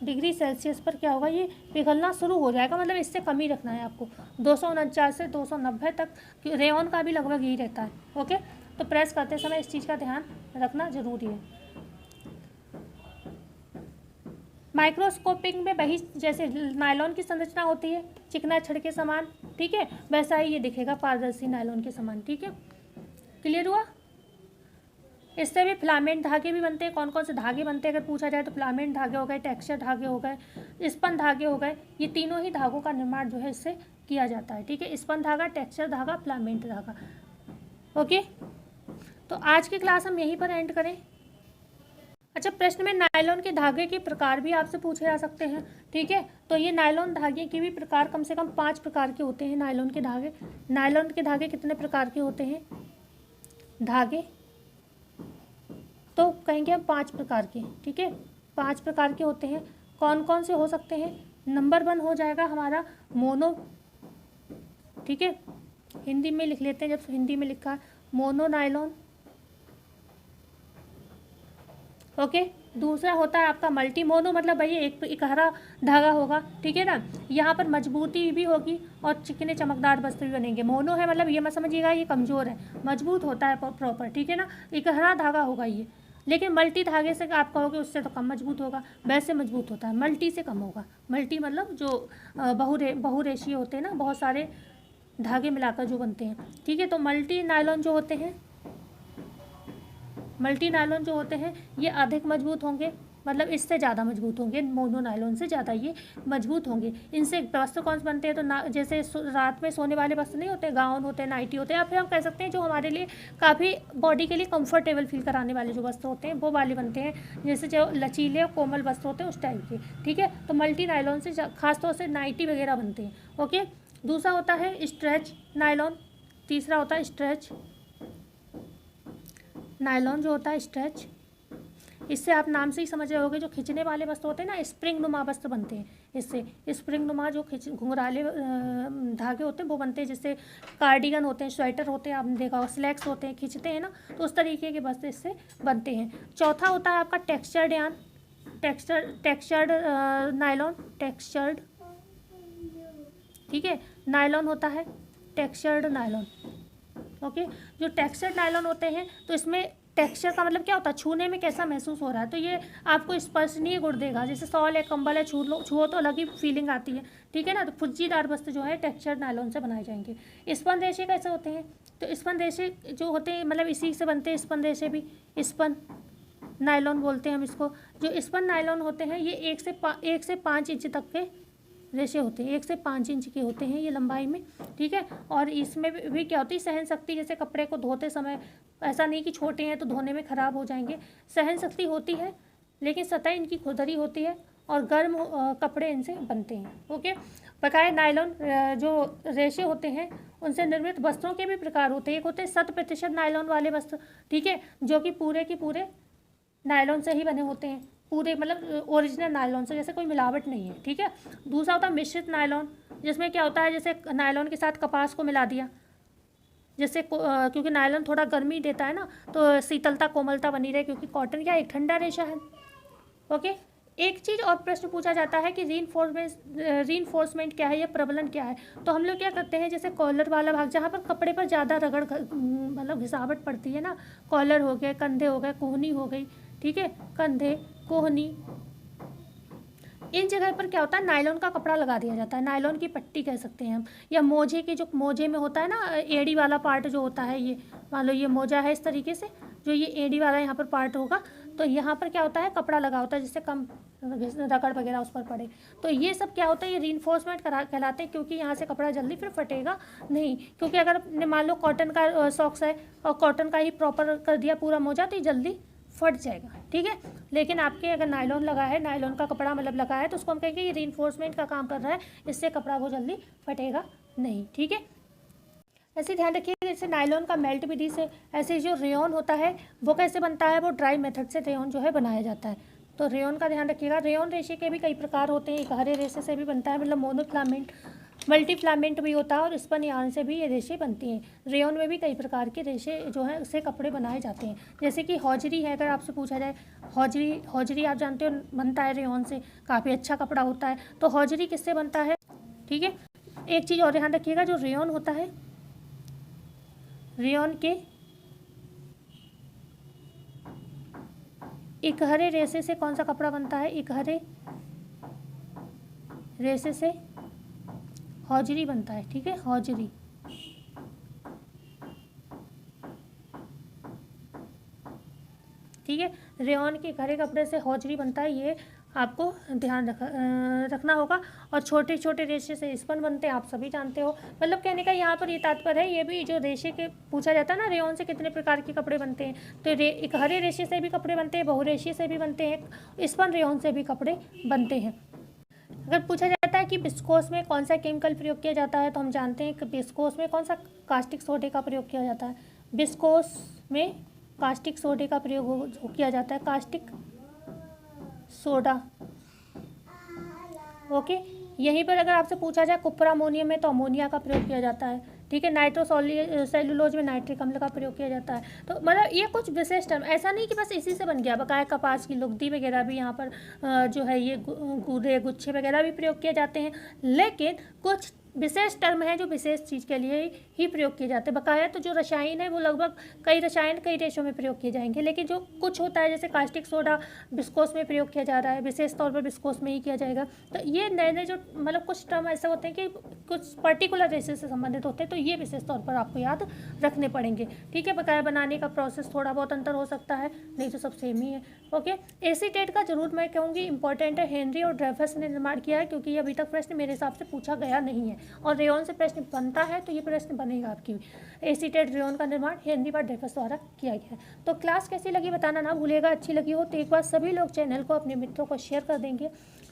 डिग्री सेल्सियस पर क्या होगा, ये पिघलना शुरू हो जाएगा, मतलब इससे कम ही रखना है आपको। 249 से 290 तक रेयॉन का भी लगभग यही रहता है। ओके, तो प्रेस करते समय इस चीज़ का ध्यान रखना जरूरी है। माइक्रोस्कोपिंग में वही जैसे नायलॉन की संरचना होती है, चिकना छड़ के समान, ठीक है, वैसा ही ये दिखेगा, पारदर्शी नायलॉन के समान, ठीक है। क्लियर हुआ। इससे भी फिलामेंट धागे भी बनते हैं। कौन कौन से धागे बनते हैं अगर पूछा जाए, तो फिलामेंट धागे हो गए, टेक्सचर धागे हो गए, स्पन धागे हो गए, ये तीनों ही धागों का निर्माण जो है इससे किया जाता है, ठीक है। स्पन धागा, टेक्सचर धागा, फिलामेंट धागा। ओके, तो आज की क्लास हम यहीं पर एंड करें। अच्छा, प्रश्न में नायलॉन के धागे के प्रकार भी आपसे पूछे जा सकते हैं, ठीक है। तो ये नायलॉन धागे के भी प्रकार कम से कम 5 प्रकार के होते हैं। नायलॉन के धागे, नायलॉन के धागे कितने प्रकार के होते हैं धागे, तो कहेंगे हम 5 प्रकार के, ठीक है, 5 प्रकार के होते हैं। कौन कौन से हो सकते हैं, नंबर 1 हो जाएगा हमारा मोनो, ठीक है, हिंदी में लिख लेते हैं, जब हिंदी में लिखा है मोनो नायलॉन। ओके, दूसरा होता है आपका मल्टी मोनो, मतलब भाई एक इकहरा धागा होगा, ठीक है ना, यहाँ पर मजबूती भी होगी और चिकने चमकदार वस्त्र भी बनेंगे। मोनो है मतलब ये मत समझिएगा ये कमज़ोर है, मजबूत होता है प्रॉपर, ठीक है ना, इकहरा धागा होगा ये। लेकिन मल्टी धागे से आप कहोगे उससे तो कम मजबूत होगा, वैसे मजबूत होता है, मल्टी से कम होगा। मल्टी मतलब जो बहुरेशीय होते हैं ना, बहुत सारे धागे मिलाकर जो बनते हैं, ठीक है। तो मल्टी नायलॉन जो होते हैं ये अधिक मजबूत होंगे, मतलब इससे ज़्यादा मजबूत होंगे, मोनो नायलॉन से ज़्यादा ये मजबूत होंगे। इनसे वस्त्र कौन से बनते हैं, तो ना जैसे रात में सोने वाले वस्त्र नहीं होते, गाउन होते हैं, नाइटी होते हैं, या फिर हम कह सकते हैं जो हमारे लिए काफ़ी बॉडी के लिए कंफर्टेबल फील कराने वाले जो वस्त्र होते हैं वो वाले बनते हैं, जैसे जो लचीले और कोमल वस्त्र होते हैं उस टाइप के। ठीक है, तो मल्टी नायलॉन से खासतौर से नाइटी वगैरह बनते हैं। ओके, दूसरा होता है स्ट्रेच नायलॉन, तीसरा होता है स्ट्रेच नायलॉन जो होता है स्ट्रेच। इससे आप नाम से ही समझ रहे होगे, जो खिंचने वाले वस्त्र होते हैं ना, स्प्रिंग नुमा वस्त्र बनते हैं इससे। स्प्रिंग नुमा जो घुंघराले धागे होते हैं वो बनते हैं, जिससे कार्डिगन होते हैं, स्वेटर होते हैं, आपने देखा होगा, स्लैक्स होते हैं, खींचते हैं ना, तो उस तरीके के वस्त्र इससे बनते हैं। चौथा होता है आपका टेक्सचर्ड यान, टेक्सचर्ड नायलॉन, टेक्सचर्ड, ठीक है, नायलॉन होता है टेक्सचर्ड नायलॉन। ओके, जो टेक्सचर्ड नायलॉन होते हैं तो इसमें टेक्सचर का मतलब क्या होता है, छूने में कैसा महसूस हो रहा है, तो ये आपको स्पर्शनीय गुण देगा। जैसे सॉल है, कंबल है, छुओ तो अलग ही फीलिंग आती है। ठीक है ना, तो फुज्जीदार वस्त्र जो है टेक्सचर्ड नायलॉन से बनाए जाएंगे। स्पन रेशे कैसे होते हैं, तो स्पन रेशे जो होते हैं मतलब इसी से बनते हैं स्पन रेशे भी, स्पन नायलॉन बोलते हैं हम इसको। जो स्पन नायलॉन होते हैं ये 1 से 5 इंच तक के रेशे होते हैं, 1 से 5 इंच के होते हैं ये लंबाई में। ठीक है, और इसमें भी क्या होती है, सहन शक्ति, जैसे कपड़े को धोते समय ऐसा नहीं कि छोटे हैं तो धोने में ख़राब हो जाएंगे, सहन शक्ति होती है, लेकिन सतह इनकी खुरदरी होती है और गर्म कपड़े इनसे बनते हैं। ओके, बकाया नायलॉन जो रेशे होते हैं उनसे निर्मित वस्त्रों के भी प्रकार होते हैं। एक होते हैं 100% नायलॉन वाले वस्त्र, ठीक है, जो कि पूरे के पूरे नायलॉन से ही बने होते हैं, पूरे मतलब ओरिजिनल नायलॉन से, जैसे कोई मिलावट नहीं है। ठीक है, दूसरा होता है मिश्रित नायलॉन, जिसमें क्या होता है, जैसे नायलॉन के साथ कपास को मिला दिया, जैसे क्योंकि नायलॉन थोड़ा गर्मी देता है ना, तो शीतलता कोमलता बनी रहे, क्योंकि कॉटन क्या एक ठंडा रेशा है। ओके, एक चीज़ और प्रश्न पूछा जाता है कि रीइंफोर्समेंट क्या है या प्रबलन क्या है। तो हम लोग क्या करते हैं, जैसे कॉलर वाला भाग जहाँ पर कपड़े पर ज़्यादा रगड़ मतलब घिसावट पड़ती है ना, कॉलर हो गए, कंधे हो गए, कोहनी हो गई, ठीक है, कंधे, कोहनी, इन जगह पर क्या होता है, नायलॉन का कपड़ा लगा दिया जाता है, नायलॉन की पट्टी कह सकते हैं हम, या मोजे की, जो मोजे में होता है ना एड़ी वाला पार्ट जो होता है, ये मान लो ये मोजा है इस तरीके से, जो ये एड़ी वाला यहाँ पर पार्ट होगा, तो यहाँ पर क्या होता है, कपड़ा लगा होता है जिससे कम रगड़ वगैरह उस पर पड़े। तो ये सब क्या होता है, ये रीइंफोर्समेंट कहलाते हैं, क्योंकि यहाँ से कपड़ा जल्दी फिर फटेगा नहीं। क्योंकि अगर मान लो कॉटन का सॉक्स है और कॉटन का ही प्रॉपर कर दिया पूरा मोजा, तो ये जल्दी फट जाएगा। ठीक है, लेकिन आपके अगर नायलॉन लगा है, नायलॉन का कपड़ा मतलब लगा है, तो उसको हम कहेंगे ये रीइंफोर्समेंट का काम कर रहा है, इससे कपड़ा वो जल्दी फटेगा नहीं। ठीक है, ऐसे ध्यान रखिए, जैसे नायलॉन का मेल्ट विधि से, ऐसे जो रेयॉन होता है वो कैसे बनता है, वो ड्राई मेथड से रेयॉन जो है बनाया जाता है। तो रेयॉन का ध्यान रखिएगा। रेयॉन रेशे के भी कई प्रकार होते हैं, एक हरे रेशे से भी बनता है, मतलब मोनोफिलामेंट, मल्टीफिलामेंट भी होता है, और स्पन यार्न से भी ये रेशे बनती हैं। रेयॉन में भी कई प्रकार के रेशे जो हैं उससे कपड़े बनाए जाते हैं, जैसे कि हौजरी है, अगर आपसे पूछा जाए, हौजरी आप जानते हो बनता है रेयॉन से, काफ़ी अच्छा कपड़ा होता है। तो हौजरी किससे बनता है, ठीक है। एक चीज़ और ध्यान रखिएगा, जो रेयॉन होता है, रेयॉन के इकहरे रेशे से कौन सा कपड़ा बनता है, इकहरे रेशे से हौजरी बनता है। ठीक है, हौजरी, ठीक है, रेयॉन के घरे कपड़े से हौजरी बनता है, ये आपको ध्यान रखना होगा। और छोटे छोटे रेशे से स्पन बनते हैं, आप सभी जानते हो। मतलब कहने का यहाँ पर ये तात्पर्य है, ये भी जो रेशे के पूछा जाता है ना, रेयॉन से कितने प्रकार के कपड़े बनते हैं, तो इकहरे रेशे से भी कपड़े बनते हैं, बहुरेशे से भी बनते हैं, स्पन रेयॉन से भी कपड़े बनते हैं। अगर पूछा जाता है कि विस्कोस में कौन सा केमिकल प्रयोग किया जाता है, तो हम जानते हैं कि विस्कोस में कौन सा कास्टिक सोडे का प्रयोग किया जाता है। विस्कोस में कास्टिक सोडे का प्रयोग किया जाता है, कास्टिक सोडा। ओके, यहीं पर अगर आपसे पूछा जाए कुप्रा अमोनियम में, तो अमोनिया का प्रयोग किया जाता है। ठीक है, नाइट्रोसेल्युलोज में नाइट्रिक अम्ल का प्रयोग किया जाता है। तो मतलब ये कुछ विशेष टर्म, ऐसा नहीं कि बस इसी से बन गया, बकाया कपास की लुगदी वगैरह भी यहाँ पर जो है ये गुदे गुच्छे वगैरह भी प्रयोग किए जाते हैं, लेकिन कुछ विशेष टर्म है जो विशेष चीज़ के लिए ही प्रयोग किए जाते हैं। बकाया तो जो रसायन है वो लगभग कई रसायन कई देशों में प्रयोग किए जाएंगे, लेकिन जो कुछ होता है जैसे कास्टिक सोडा विस्कोस में प्रयोग किया जा रहा है, विशेष तौर पर विस्कोस में ही किया जाएगा। तो ये नए नए जो मतलब कुछ टर्म ऐसे होते हैं कि कुछ पर्टिकुलर रेशे से संबंधित होते हैं, तो ये विशेष तौर पर आपको याद रखने पड़ेंगे। ठीक है, बकाया बनाने का प्रोसेस थोड़ा बहुत अंतर हो सकता है, नहीं तो सब सेम ही है। ओके। एसी टेट का जरूर मैं कहूँगी इंपॉर्टेंट है, हेनरी और ड्रेफस ने निर्माण किया है, क्योंकि ये अभी तक प्रश्न मेरे हिसाब से पूछा गया नहीं है, और रेयन से प्रश्न बनता है तो ये प्रश्न बनेगा आपकी। एसी टेट रेयन का निर्माण हेनरी व ड्रेफस द्वारा किया गया है। तो क्लास कैसी लगी बताना ना भूलिएगा, अच्छी लगी हो तो एक बार सभी लोग चैनल को अपने मित्रों को शेयर कर देंगे,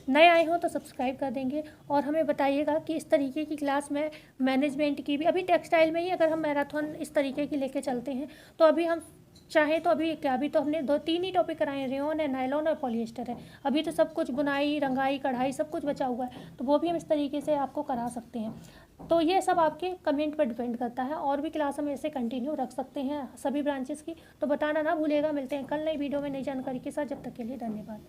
नए आए हो तो सब्सक्राइब कर देंगे, और हमें बताइएगा कि इस तरीके की क्लास में मैनेजमेंट की भी, अभी टेक्सटाइल में ही अगर हम मैराथन इस तरीके की लेके चलते हैं तो अभी हम चाहे तो अभी क्या, अभी तो हमने 2-3 ही टॉपिक कराए हैं, रेयन है, नायलॉन और पॉलिएस्टर है। अभी तो सब कुछ बुनाई, रंगाई, कढ़ाई सब कुछ बचा हुआ है, तो वो भी हम इस तरीके से आपको करा सकते हैं। तो ये सब आपके कमेंट पर डिपेंड करता है, और भी क्लास हम ऐसे कंटिन्यू रख सकते हैं सभी ब्रांचेस की। तो बताना ना भूलिएगा। मिलते हैं कल नई वीडियो में नई जानकारी के साथ, जब तक के लिए धन्यवाद।